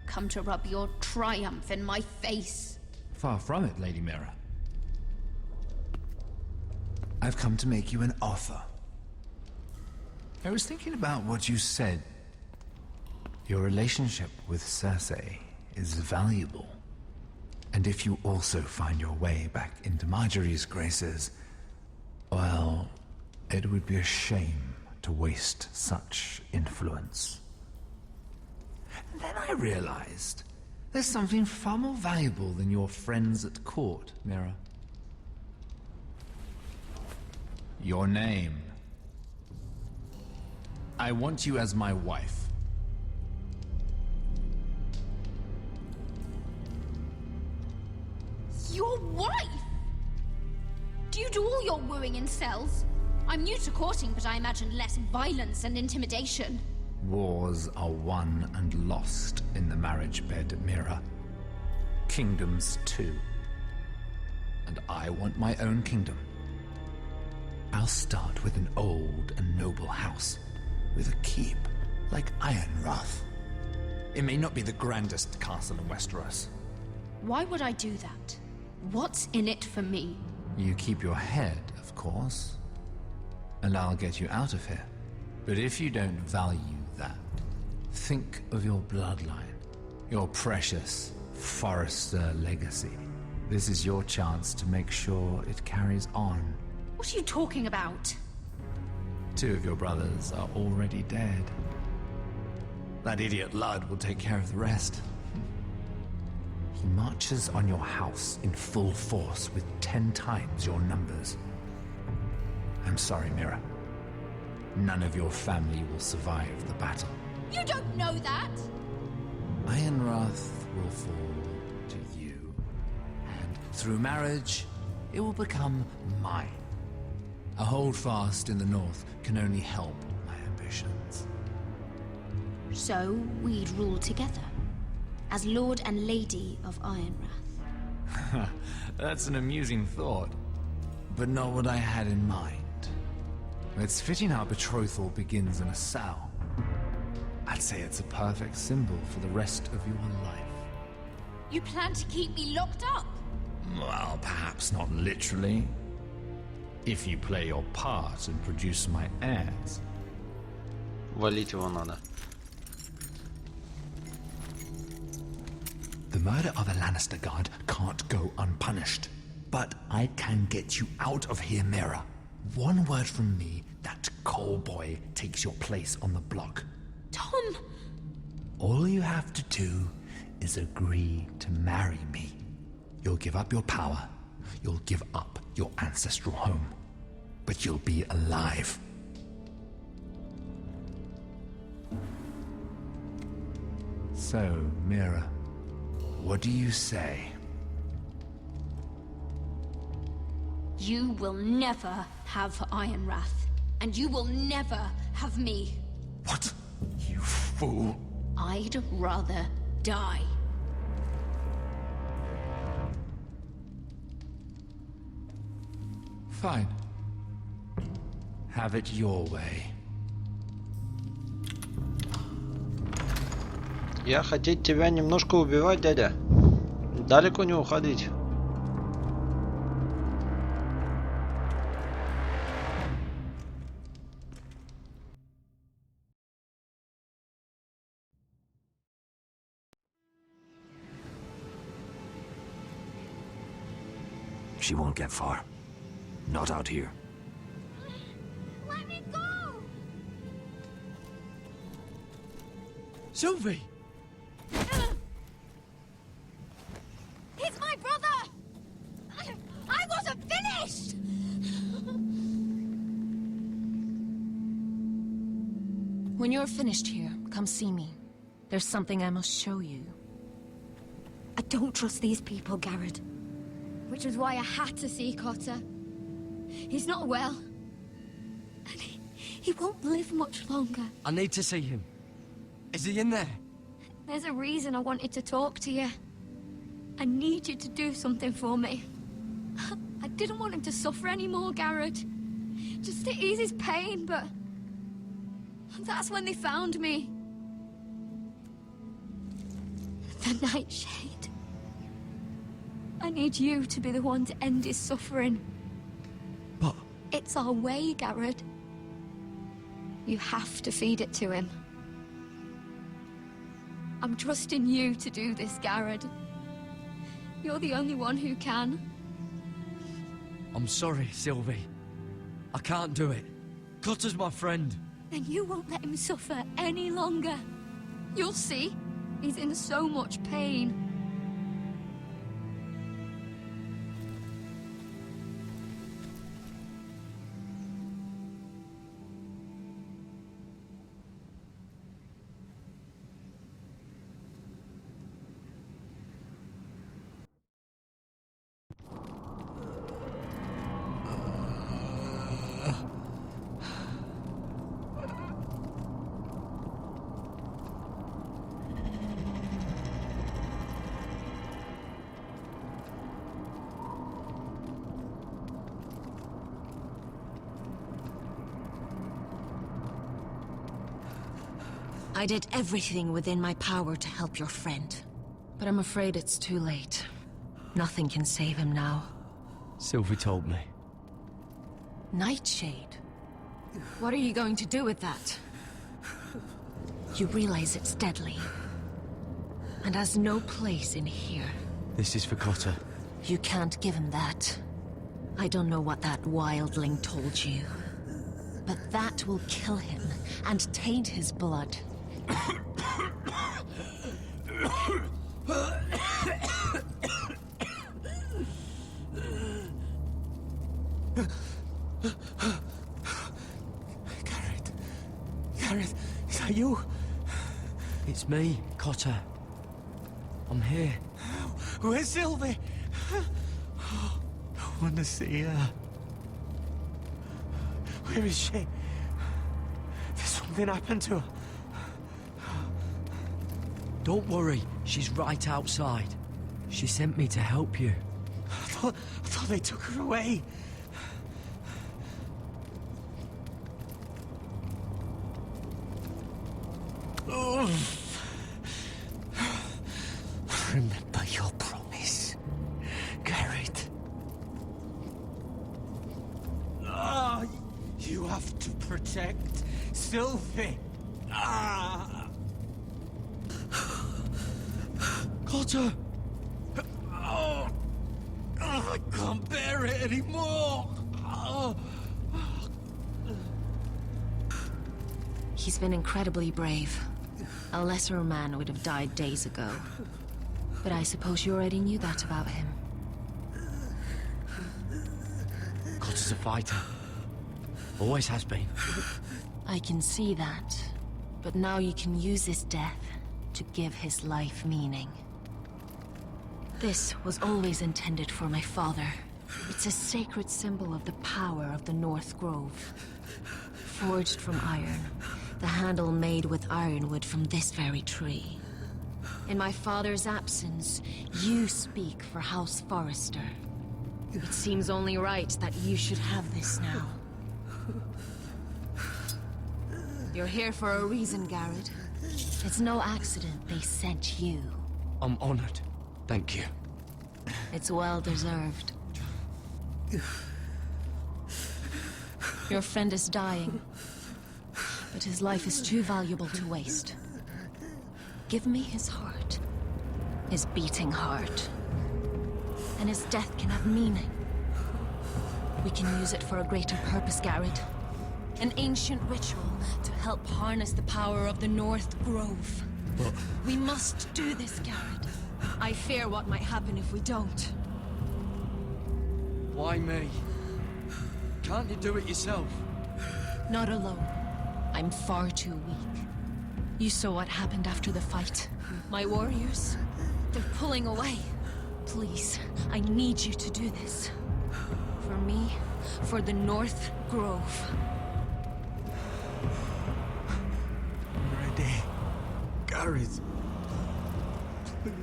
[SPEAKER 5] Come to rub your triumph in my face?
[SPEAKER 12] Far from it, Lady Mira. I've come to make you an offer. I was thinking about what you said. Your relationship with Cersei is valuable. And if you also find your way back into Marjorie's graces, well, it would be a shame to waste such influence. And then I realized there's something far more valuable than your friends at court, Mira. Your name. I want you as my wife.
[SPEAKER 5] Your wife? Do you do all your wooing in cells? I'm new to courting, but I imagine less violence and intimidation.
[SPEAKER 12] Wars are won and lost in the marriage bed, Mira. Kingdoms too. And I want my own kingdom. I'll start with an old and noble house, with a keep like Ironrath.
[SPEAKER 3] It may not be the grandest castle in Westeros.
[SPEAKER 5] Why would I do that? What's in it for me?
[SPEAKER 3] You keep your head, of course, and I'll get you out of here. But if you don't value that, think of your bloodline, your precious Forrester legacy. This is your chance to make sure it carries on.
[SPEAKER 5] What are you talking about?
[SPEAKER 3] 2 of your brothers are already dead. That idiot Ludd will take care of the rest. He marches on your house in full force with 10 times your numbers. I'm sorry, Mira. None of your family will survive the battle.
[SPEAKER 22] You don't know that!
[SPEAKER 3] Ironrath will fall to you, and through marriage, it will become mine. A holdfast in the north can only help my ambitions.
[SPEAKER 5] So we'd rule together, as Lord and Lady of Ironrath.
[SPEAKER 3] That's an amusing thought, but not what I had in mind. It's fitting our betrothal begins in a cell. I'd say it's a perfect symbol for the rest of your life.
[SPEAKER 22] You plan to keep me locked up?
[SPEAKER 3] Well, perhaps not literally. If you play your part and produce my heirs.
[SPEAKER 8] Валить его надо.
[SPEAKER 3] The murder of a Lannister guard can't go unpunished. But I can get you out of here, Mira. One word from me, that coal boy takes your place on the block.
[SPEAKER 22] Tom!
[SPEAKER 3] All you have to do is agree to marry me. You'll give up your power. You'll give up your ancestral home. But you'll be alive. So, Mira, what do you say?
[SPEAKER 5] You will never have Ironrath, and you will never have me.
[SPEAKER 3] What? You fool.
[SPEAKER 5] I'd rather die.
[SPEAKER 3] Fine. Have it your way.
[SPEAKER 8] Я хотеть тебя немножко убивать, дядя. Далеко не уходить.
[SPEAKER 20] She won't get far. Not out here.
[SPEAKER 22] Let me go!
[SPEAKER 11] Sylvie!
[SPEAKER 22] He's my brother! I wasn't finished!
[SPEAKER 9] When you're finished here, come see me. There's something I must show you.
[SPEAKER 22] I don't trust these people, Garrett. Which was why I had to see Cotter. He's not well. And he won't live much longer.
[SPEAKER 11] I need to see him. Is he in there?
[SPEAKER 22] There's a reason I wanted to talk to you. I need you to do something for me. I didn't want him to suffer anymore, Garrett. Just to ease his pain, but... that's when they found me. The Nightshade. I need you to be the one to end his suffering.
[SPEAKER 11] But...
[SPEAKER 22] it's our way, Garrett. You have to feed it to him. I'm trusting you to do this, Garrett. You're the only one who can.
[SPEAKER 11] I'm sorry, Sylvie. I can't do it. Cutter's my friend.
[SPEAKER 22] Then you won't let him suffer any longer. You'll see. He's in so much pain.
[SPEAKER 9] I did everything within my power to help your friend. But I'm afraid it's too late. Nothing can save him now.
[SPEAKER 11] Sylvie told me.
[SPEAKER 9] Nightshade? What are you going to do with that? You realize it's deadly. And has no place in here.
[SPEAKER 11] This is for Cotter.
[SPEAKER 9] You can't give him that. I don't know what that wildling told you. But that will kill him and taint his blood.
[SPEAKER 11] Gareth, is that you? It's me, Cotter. I'm here. Where's Sylvie? I want to see her. Where is she? There's something happened to her. Don't worry, she's right outside. She sent me to help you. I thought they took her away. Oh. Remember your promise, Garrett. You have to protect Sylvie. Cotter! I can't bear it anymore.
[SPEAKER 9] He's been incredibly brave. A lesser man would have died days ago. But I suppose you already knew that about him.
[SPEAKER 11] Cotter's a fighter. Always has been.
[SPEAKER 9] I can see that. But now you can use his death to give his life meaning. This was always intended for my father. It's a sacred symbol of the power of the North Grove. Forged from iron, the handle made with ironwood from this very tree. In my father's absence, you speak for House Forrester. It seems only right that you should have this now. You're here for a reason, Garrett. It's no accident they sent you.
[SPEAKER 11] I'm honored. Thank you.
[SPEAKER 9] It's well deserved. Your friend is dying, but his life is too valuable to waste. Give me his heart, his beating heart, and his death can have meaning. We can use it for a greater purpose, Garrett. An ancient ritual to help harness the power of the North Grove.
[SPEAKER 11] But
[SPEAKER 9] we must do this, Garrett. I fear what might happen if we don't.
[SPEAKER 11] why me? Can't you do it yourself?
[SPEAKER 9] Not alone. I'm far too weak. You saw what happened after the fight. My warriors, they're pulling away. Please, I need you to do this. For me, for the North Grove.
[SPEAKER 11] I'm ready. Gareth. Please.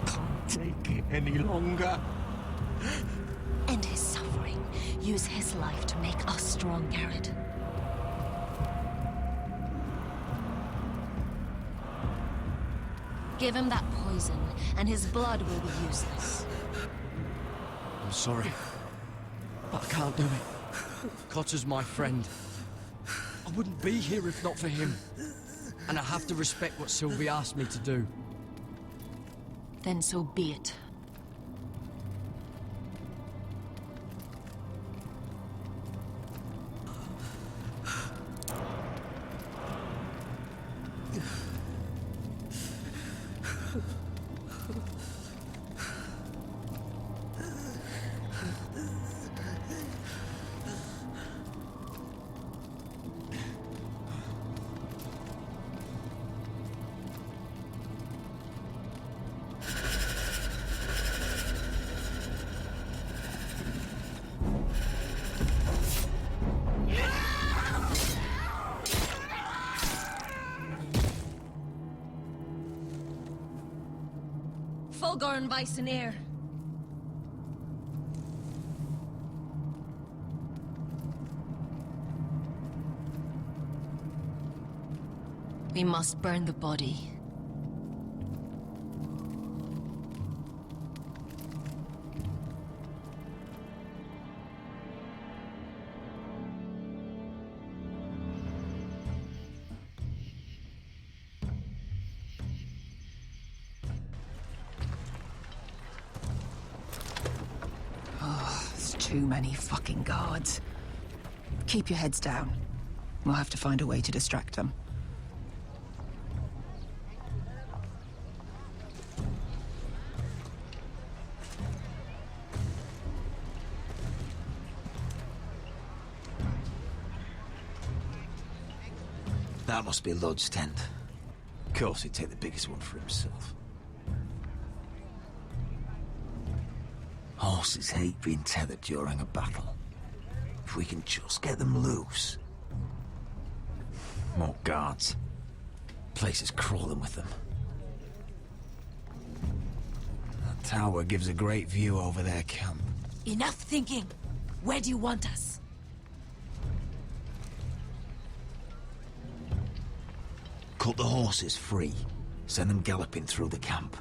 [SPEAKER 11] Can't take it any longer.
[SPEAKER 9] End his suffering. Use his life to make us strong, Garrett. Give him that poison, and his blood will be useless.
[SPEAKER 11] I'm sorry, but I can't do it. Cotter's my friend. I wouldn't be here if not for him. And I have to respect what Sylvie asked me to do.
[SPEAKER 9] Then so be it. Fulgor Vicenair. We must burn the body.
[SPEAKER 17] Too many fucking guards. Keep your heads down. We'll have to find a way to distract them.
[SPEAKER 20] That must be Lud's tent. Of course he'd take the biggest one for himself. Horses hate being tethered during a battle. If we can just get them loose. More guards. Place is crawling with them. That tower gives a great view over their camp.
[SPEAKER 19] Enough thinking. Where do you want us?
[SPEAKER 20] Cut the horses free. Send them galloping through the camp.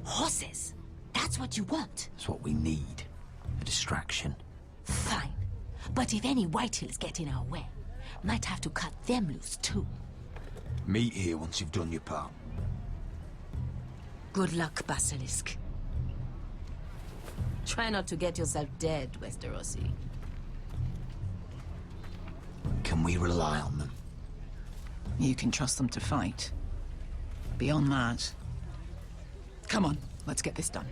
[SPEAKER 19] Horses? That's what you want?
[SPEAKER 20] That's what we need. A distraction.
[SPEAKER 19] Fine. But if any Whitehills get in our way, might have to cut them loose too.
[SPEAKER 20] Meet here once you've done your part.
[SPEAKER 19] Good luck, Basilisk. Try not to get yourself dead, Westerosi.
[SPEAKER 20] Can we rely on them?
[SPEAKER 17] You can trust them to fight. Beyond that... Come on, let's get this done.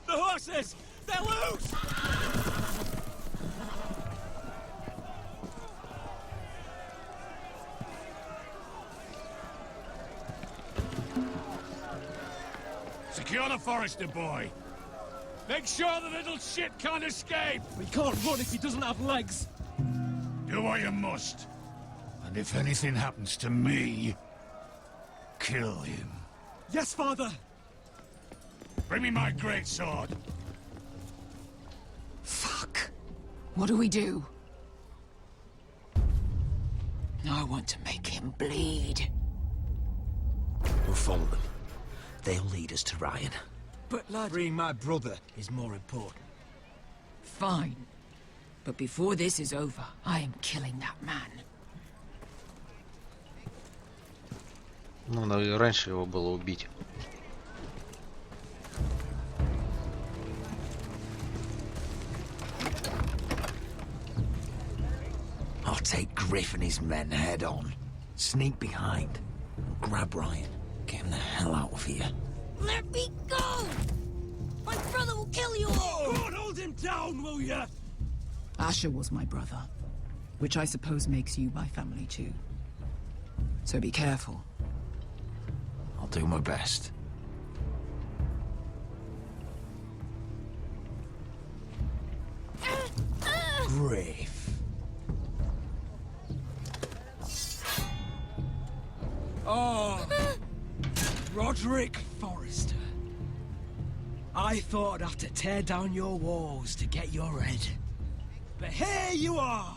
[SPEAKER 10] The horses! They're loose!
[SPEAKER 6] Secure the Forester boy. Make sure the little shit can't escape.
[SPEAKER 10] We can't run if he doesn't have legs.
[SPEAKER 6] Do what you must. And if anything happens to me, kill him.
[SPEAKER 10] Yes, father.
[SPEAKER 6] Bring me my greatsword.
[SPEAKER 17] Fuck. What do we do? I want to make him bleed.
[SPEAKER 20] We'll follow them. They'll lead us to Ryan.
[SPEAKER 10] But lad...
[SPEAKER 12] Freeing my brother is more important.
[SPEAKER 17] Fine. But before this is over, I am killing that man.
[SPEAKER 8] Ну, надо раньше его было убить.
[SPEAKER 20] I'll take Griff and his men head on. Sneak behind. And grab Ryan. Get him the hell out of here.
[SPEAKER 10] Let me go! My brother will kill you all! God, hold him down, will ya?
[SPEAKER 17] Asher was my brother, which I suppose makes you my family too. So be careful.
[SPEAKER 20] I'll do my best. Griff.
[SPEAKER 10] Oh, Roderick Forrester. I thought I'd have to tear down your walls to get your head. But here you are,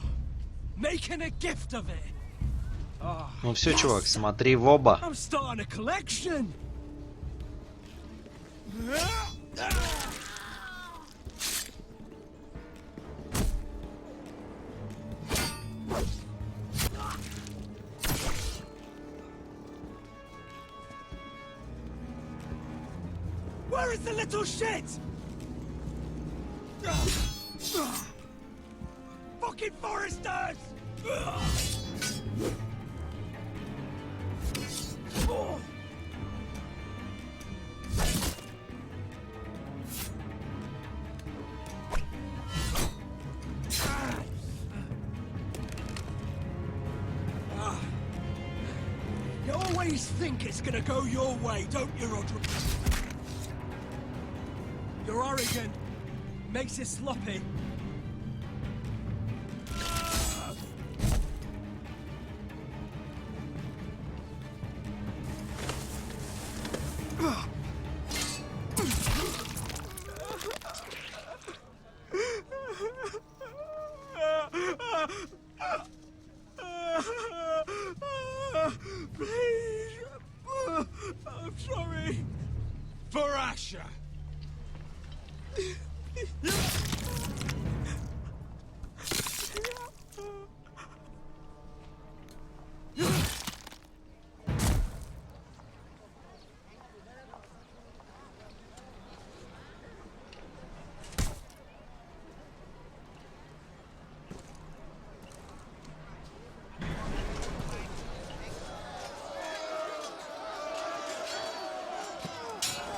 [SPEAKER 10] making a gift of it. Oh,
[SPEAKER 8] Ну все, чувак, смотри в оба.
[SPEAKER 10] I'm starting a collection. Where is the little shit? Fucking Foresters! always think it's gonna go your way, don't you, Roderick? You're arrogant. Makes it sloppy. Please. I'm sorry.
[SPEAKER 6] For Asher.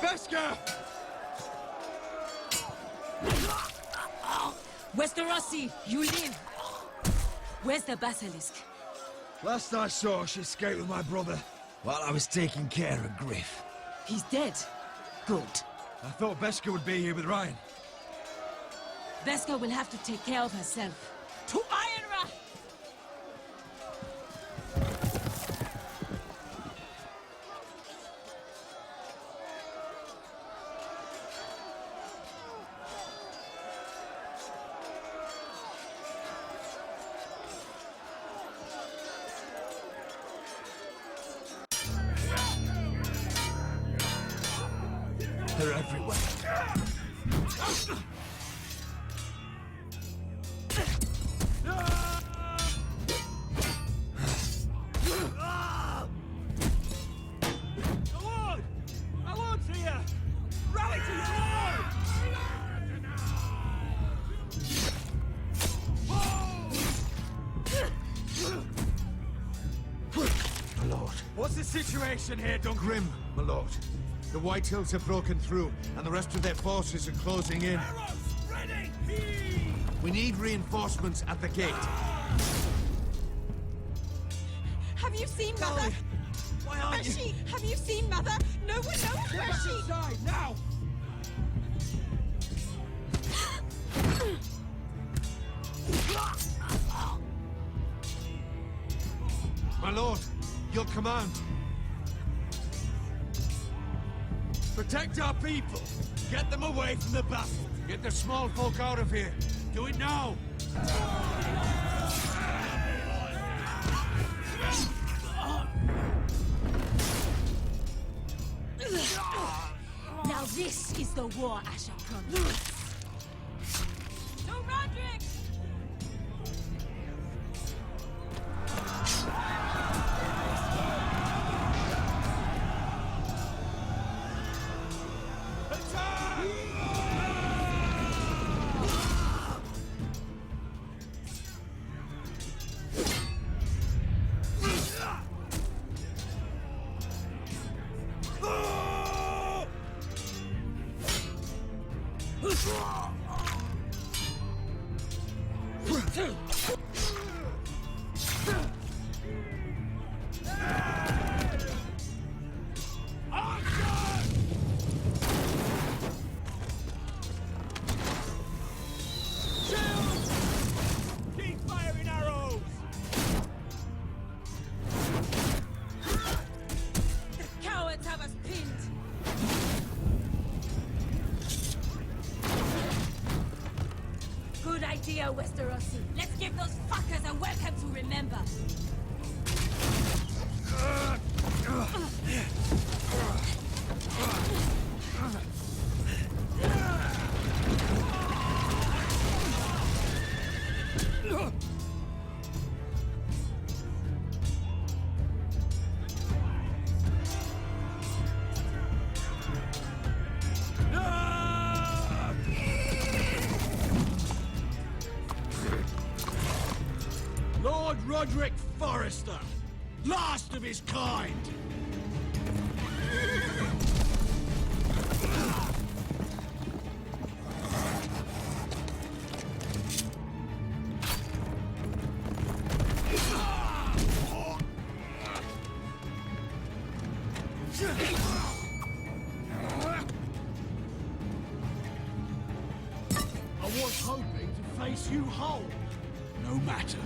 [SPEAKER 6] Veska!
[SPEAKER 19] Westerosi, you live. Where's the basilisk?
[SPEAKER 10] Last I saw, she escaped with my brother while I was taking care of Griff.
[SPEAKER 19] He's dead. Good.
[SPEAKER 10] I thought Veska would be here with Ryan.
[SPEAKER 19] Veska will have to take care of herself. To Ironra!
[SPEAKER 10] They're everywhere.
[SPEAKER 6] My lord's here! Rally to your lord!
[SPEAKER 16] My lord.
[SPEAKER 10] What's the situation here, Duncan?
[SPEAKER 16] Grim, my lord. The White Hills have broken through, and the rest of their forces are closing in.
[SPEAKER 6] Ready!
[SPEAKER 16] We need reinforcements at the gate.
[SPEAKER 1] Have you seen Mother?
[SPEAKER 10] Why aren't
[SPEAKER 1] Where's she? Have you seen Mother? No one knows where she...
[SPEAKER 10] Inside, now!
[SPEAKER 16] My lord, your command.
[SPEAKER 10] Protect our people. Get them away from the battle.
[SPEAKER 16] Get the small folk out of here. Do it now.
[SPEAKER 19] Now this is the war Asher promised.
[SPEAKER 1] To Roderick!
[SPEAKER 6] Keep firing arrows!
[SPEAKER 19] The cowards have us pinned. Good idea, Westerosi. Let's give those fuckers a welcome to remember.
[SPEAKER 6] Lord Roderick Forrester, last of his kind.
[SPEAKER 21] face you whole. No matter.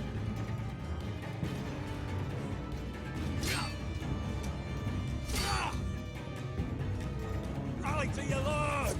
[SPEAKER 21] Rally to your lord!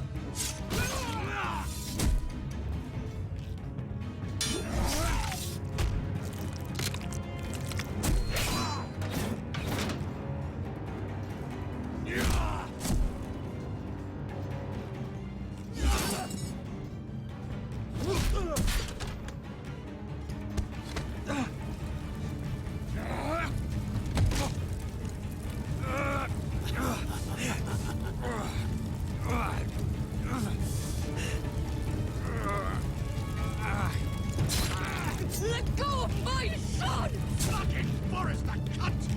[SPEAKER 1] Let go of my son!
[SPEAKER 21] Fucking Forrester cunt!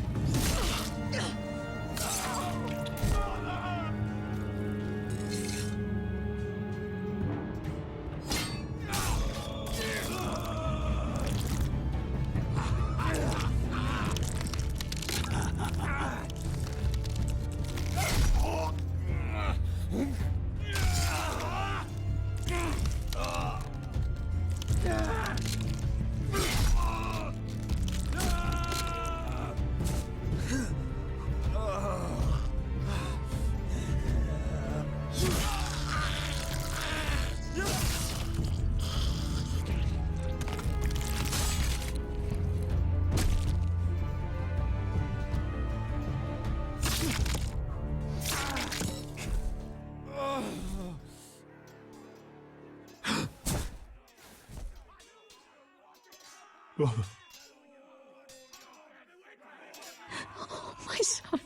[SPEAKER 1] Oh, my son.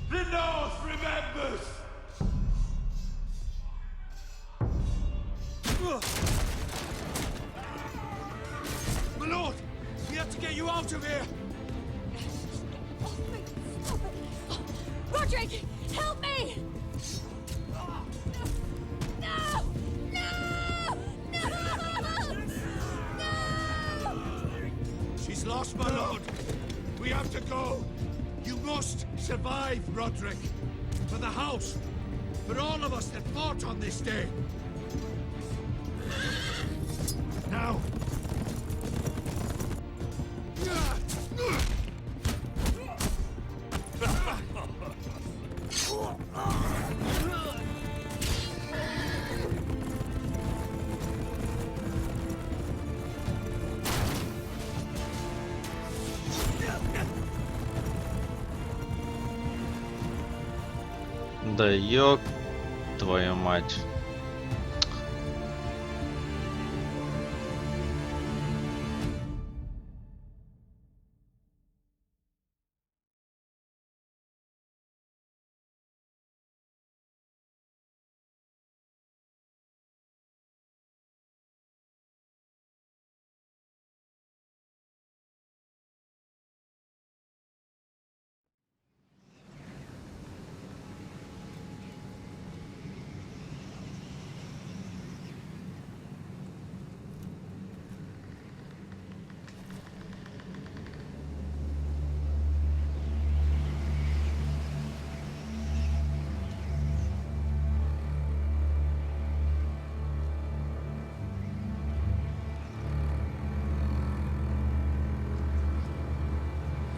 [SPEAKER 21] The North remembers! My lord! We have to get you out of here!
[SPEAKER 1] Roderick, help me! No! No! No! No!
[SPEAKER 16] She's lost, my lord. We have to go. You must survive, Roderick. For the house. For all of us that fought on this day. Now.
[SPEAKER 8] Да ёб твою мать.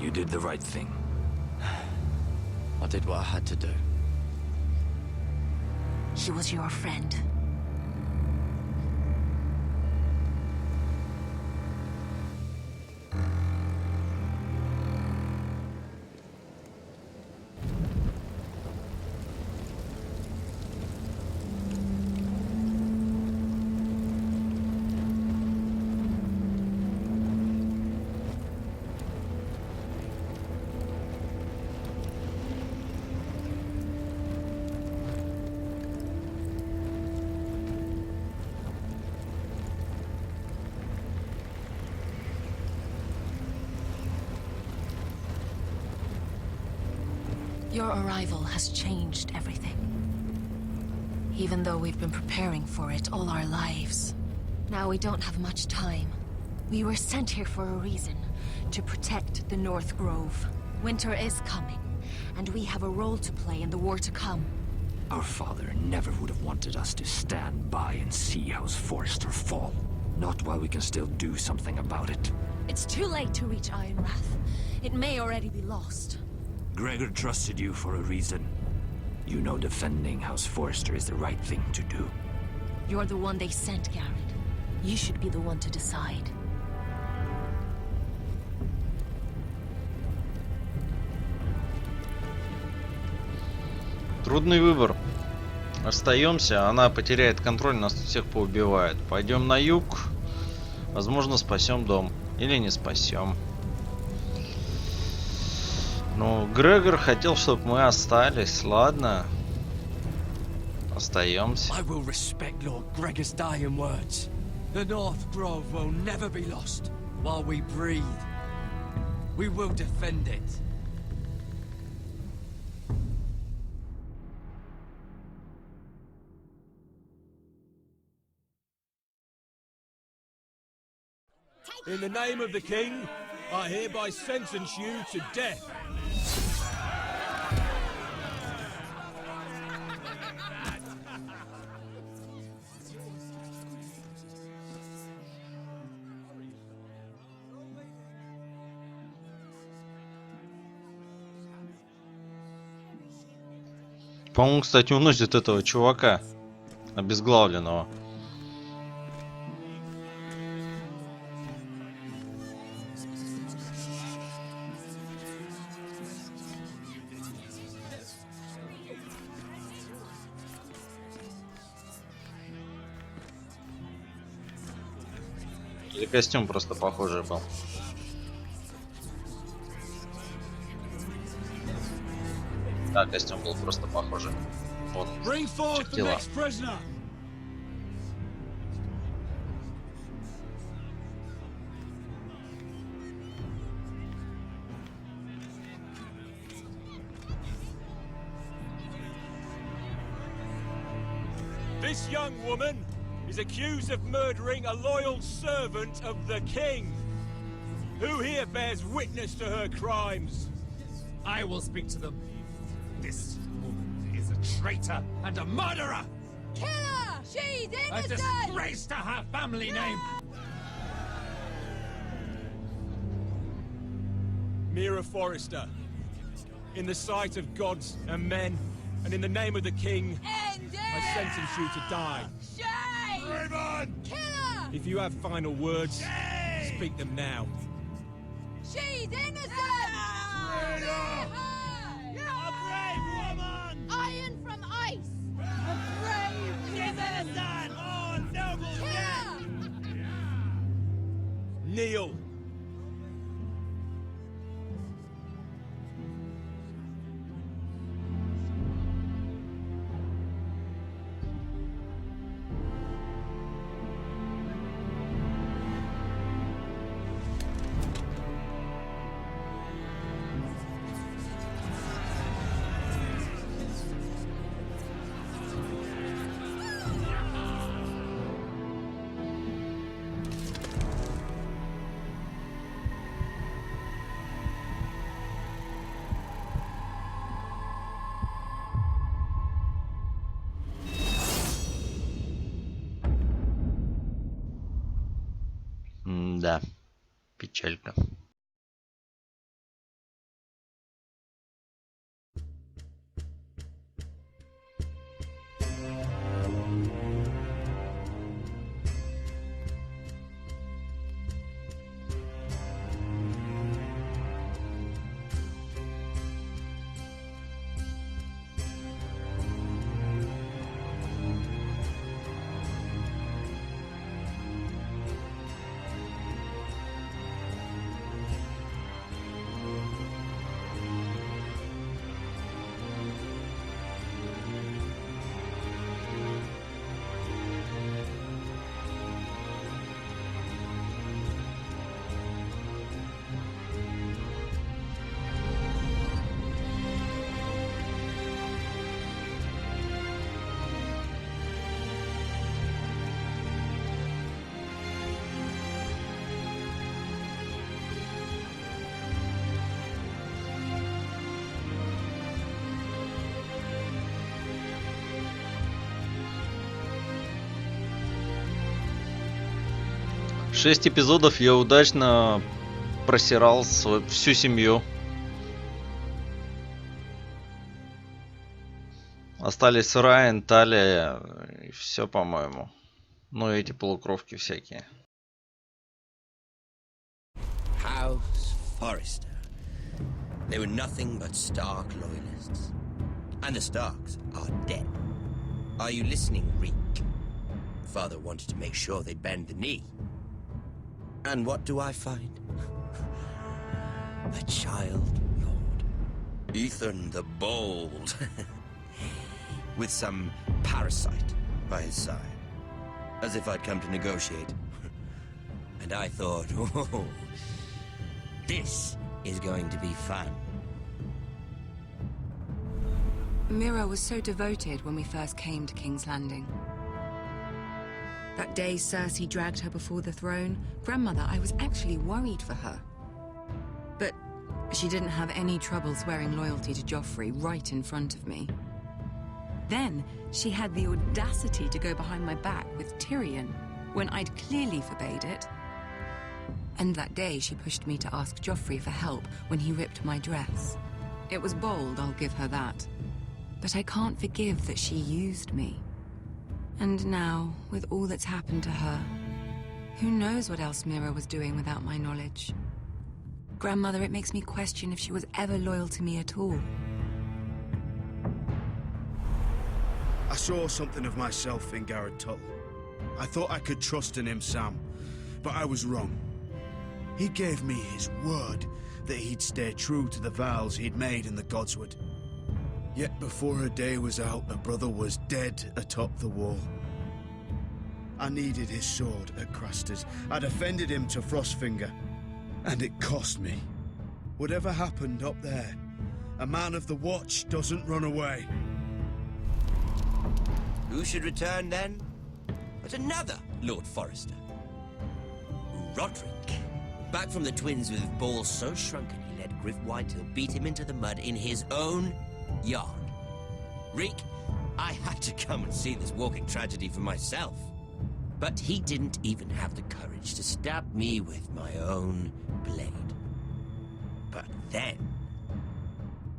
[SPEAKER 20] You did the right thing.
[SPEAKER 11] I did what I had to do.
[SPEAKER 9] She was your friend. Your arrival has changed everything. Even though we've been preparing for it all our lives. Now we don't have much time. We were sent here for a reason. To protect the North Grove. Winter is coming, and we have a role to play in the war to come.
[SPEAKER 20] Our father never would have wanted us to stand by and see House Forrester fall. Not while we can still do something about it.
[SPEAKER 9] It's too late to reach Ironrath. It may already be lost.
[SPEAKER 20] Gregor trusted you for a reason. You know defending House Forrester is the right thing to do.
[SPEAKER 9] You're the one they sent, Garrett. You should be the one to decide.
[SPEAKER 8] Трудный выбор. Остаемся, она потеряет контроль, нас тут всех поубивает. Пойдем на юг. Возможно, спасем дом. Или не спасем. Ну, Грегор хотел, чтобы мы остались. Ладно. Остаемся.
[SPEAKER 11] I will respect Lord Gregor's dying words. The North Grove will never be lost while we breathe. We will defend it.
[SPEAKER 21] In the name of the king, I hereby sentence you to death.
[SPEAKER 8] По-моему, кстати, уносит этого чувака обезглавленного. Или костюм просто похожий был. Да, костюм был просто похожий. Вот, чертила.
[SPEAKER 21] This young woman is accused of murdering a loyal servant of the king. Who here bears witness to her crimes?
[SPEAKER 14] I will speak to them. This woman is a traitor and a murderer!
[SPEAKER 1] Kill her! She's
[SPEAKER 14] A
[SPEAKER 1] innocent!
[SPEAKER 14] disgrace to her family name!
[SPEAKER 21] Mira Forrester, in the sight of gods and men, and in the name of the king, I sentence you to die.
[SPEAKER 1] Shame!
[SPEAKER 21] Raven!
[SPEAKER 1] Kill her!
[SPEAKER 21] If you have final words, speak them now.
[SPEAKER 1] She's innocent!
[SPEAKER 21] A brave woman!
[SPEAKER 1] Iron from ice! A brave
[SPEAKER 21] She's innocent! Oh, noble
[SPEAKER 1] death!
[SPEAKER 21] Kneel!
[SPEAKER 8] Да, печалька. 6 эпизодов я удачно просирал всю семью. Остались Райан, Талия и все, по-моему. Ну и эти полукровки всякие.
[SPEAKER 2] House Forrester. They were nothing but Stark loyalists. And the Starks are dead. Are you listening, Reek? Father wanted to make sure they'd bend the knee. And what do I find? The Child Lord. Ethan the Bold. With some parasite by his side. As if I'd come to negotiate. And I thought, oh, this is going to be fun.
[SPEAKER 17] Mira was so devoted when we first came to King's Landing. That day Cersei dragged her before the throne, Grandmother, I was actually worried for her. But she didn't have any trouble swearing loyalty to Joffrey right in front of me. Then she had the audacity to go behind my back with Tyrion when I'd clearly forbade it. And that day she pushed me to ask Joffrey for help when he ripped my dress. It was bold, I'll give her that. But I can't forgive that she used me. And now, with all that's happened to her, who knows what else Mira was doing without my knowledge? Grandmother, it makes me question if she was ever loyal to me at all.
[SPEAKER 7] I saw something of myself in Garrett Tuttle. I thought I could trust in him, Sam, but I was wrong. He gave me his word that he'd stay true to the vows he'd made in the Godswood. Yet before a day was out, a brother was dead atop the wall. I needed his sword at Craster's. I defended him to Frostfinger, and it cost me. Whatever happened up there, a man of the Watch doesn't run away.
[SPEAKER 2] Who should return then? But another Lord Forrester. Roderick. Back from the Twins with balls so shrunken he let Griff Whitetail beat him into the mud in his own yard. Reek, I had to come and see this walking tragedy for myself. But he didn't even have the courage to stab me with my own blade. But then,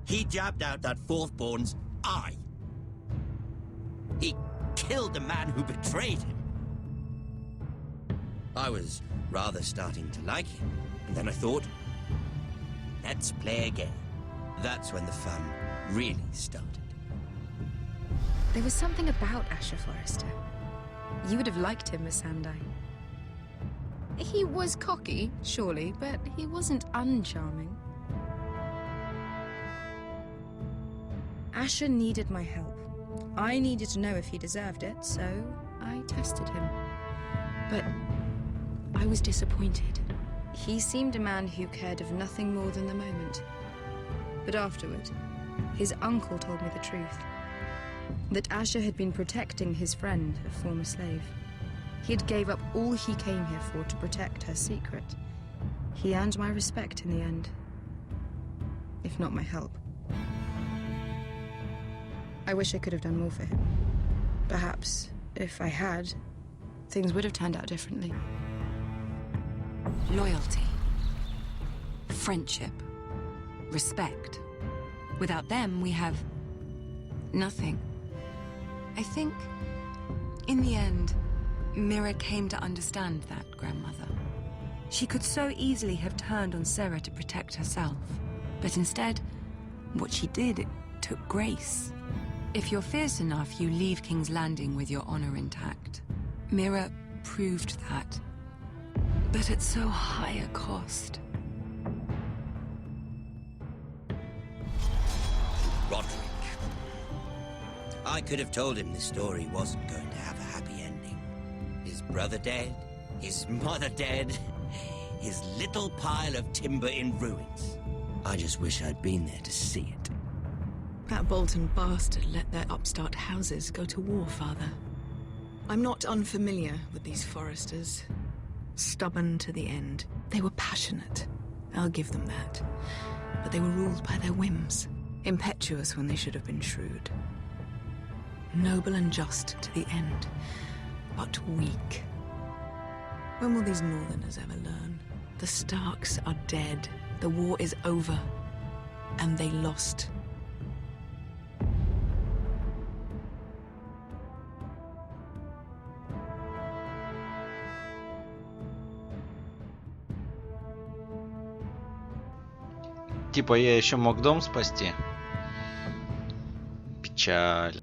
[SPEAKER 2] he jabbed out that fourthborn's eye. He killed the man who betrayed him. I was rather starting to like him, and then I thought, let's play a game. That's when the fun really started.
[SPEAKER 15] There was something about Asher Forrester. You would have liked him, Miss Sandai. He was cocky, surely, but he wasn't uncharming. Asher needed my help. I needed to know if he deserved it, so I tested him. But I was disappointed. He seemed a man who cared of nothing more than the moment. But afterward, his uncle told me the truth. That Asher had been protecting his friend, a former slave. He had gave up all he came here for to protect her secret. He earned my respect in the end. If not my help. I wish I could have done more for him. Perhaps, if I had, things would have turned out differently.
[SPEAKER 17] Loyalty. Friendship. Respect. Without them, we have nothing. I think, in the end, Mira came to understand that, Grandmother. She could so easily have turned on Sarah to protect herself. But instead, what she did, it took grace. If you're fierce enough, you leave King's Landing with your honor intact. Mira proved that. But at so high a cost.
[SPEAKER 2] Roderick. I could have told him this story wasn't going to have a happy ending. His brother dead, his mother dead, his little pile of timber in ruins. I just wish I'd been there to see it.
[SPEAKER 9] That Bolton bastard let their upstart houses go to war, Father. I'm not unfamiliar with these Forresters. Stubborn to the end. They were passionate. I'll give them that. But they were ruled by their whims. Impetuous when they should have been shrewd. Noble and just to the end, but weak.
[SPEAKER 4] When will these Northerners ever learn? The Starks are dead. The war is over. And they lost.
[SPEAKER 8] Типа я еще мог дом спасти. Печаль.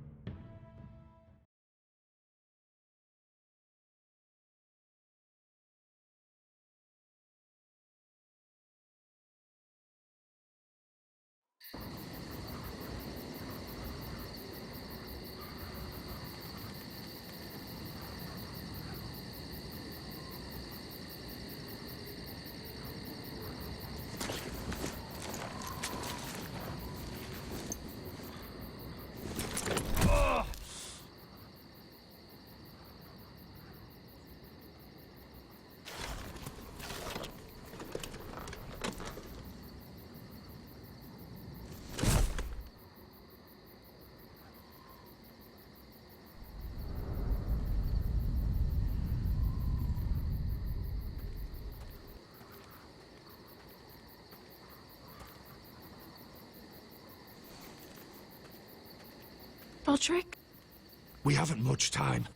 [SPEAKER 4] Roderick?
[SPEAKER 16] We haven't much time.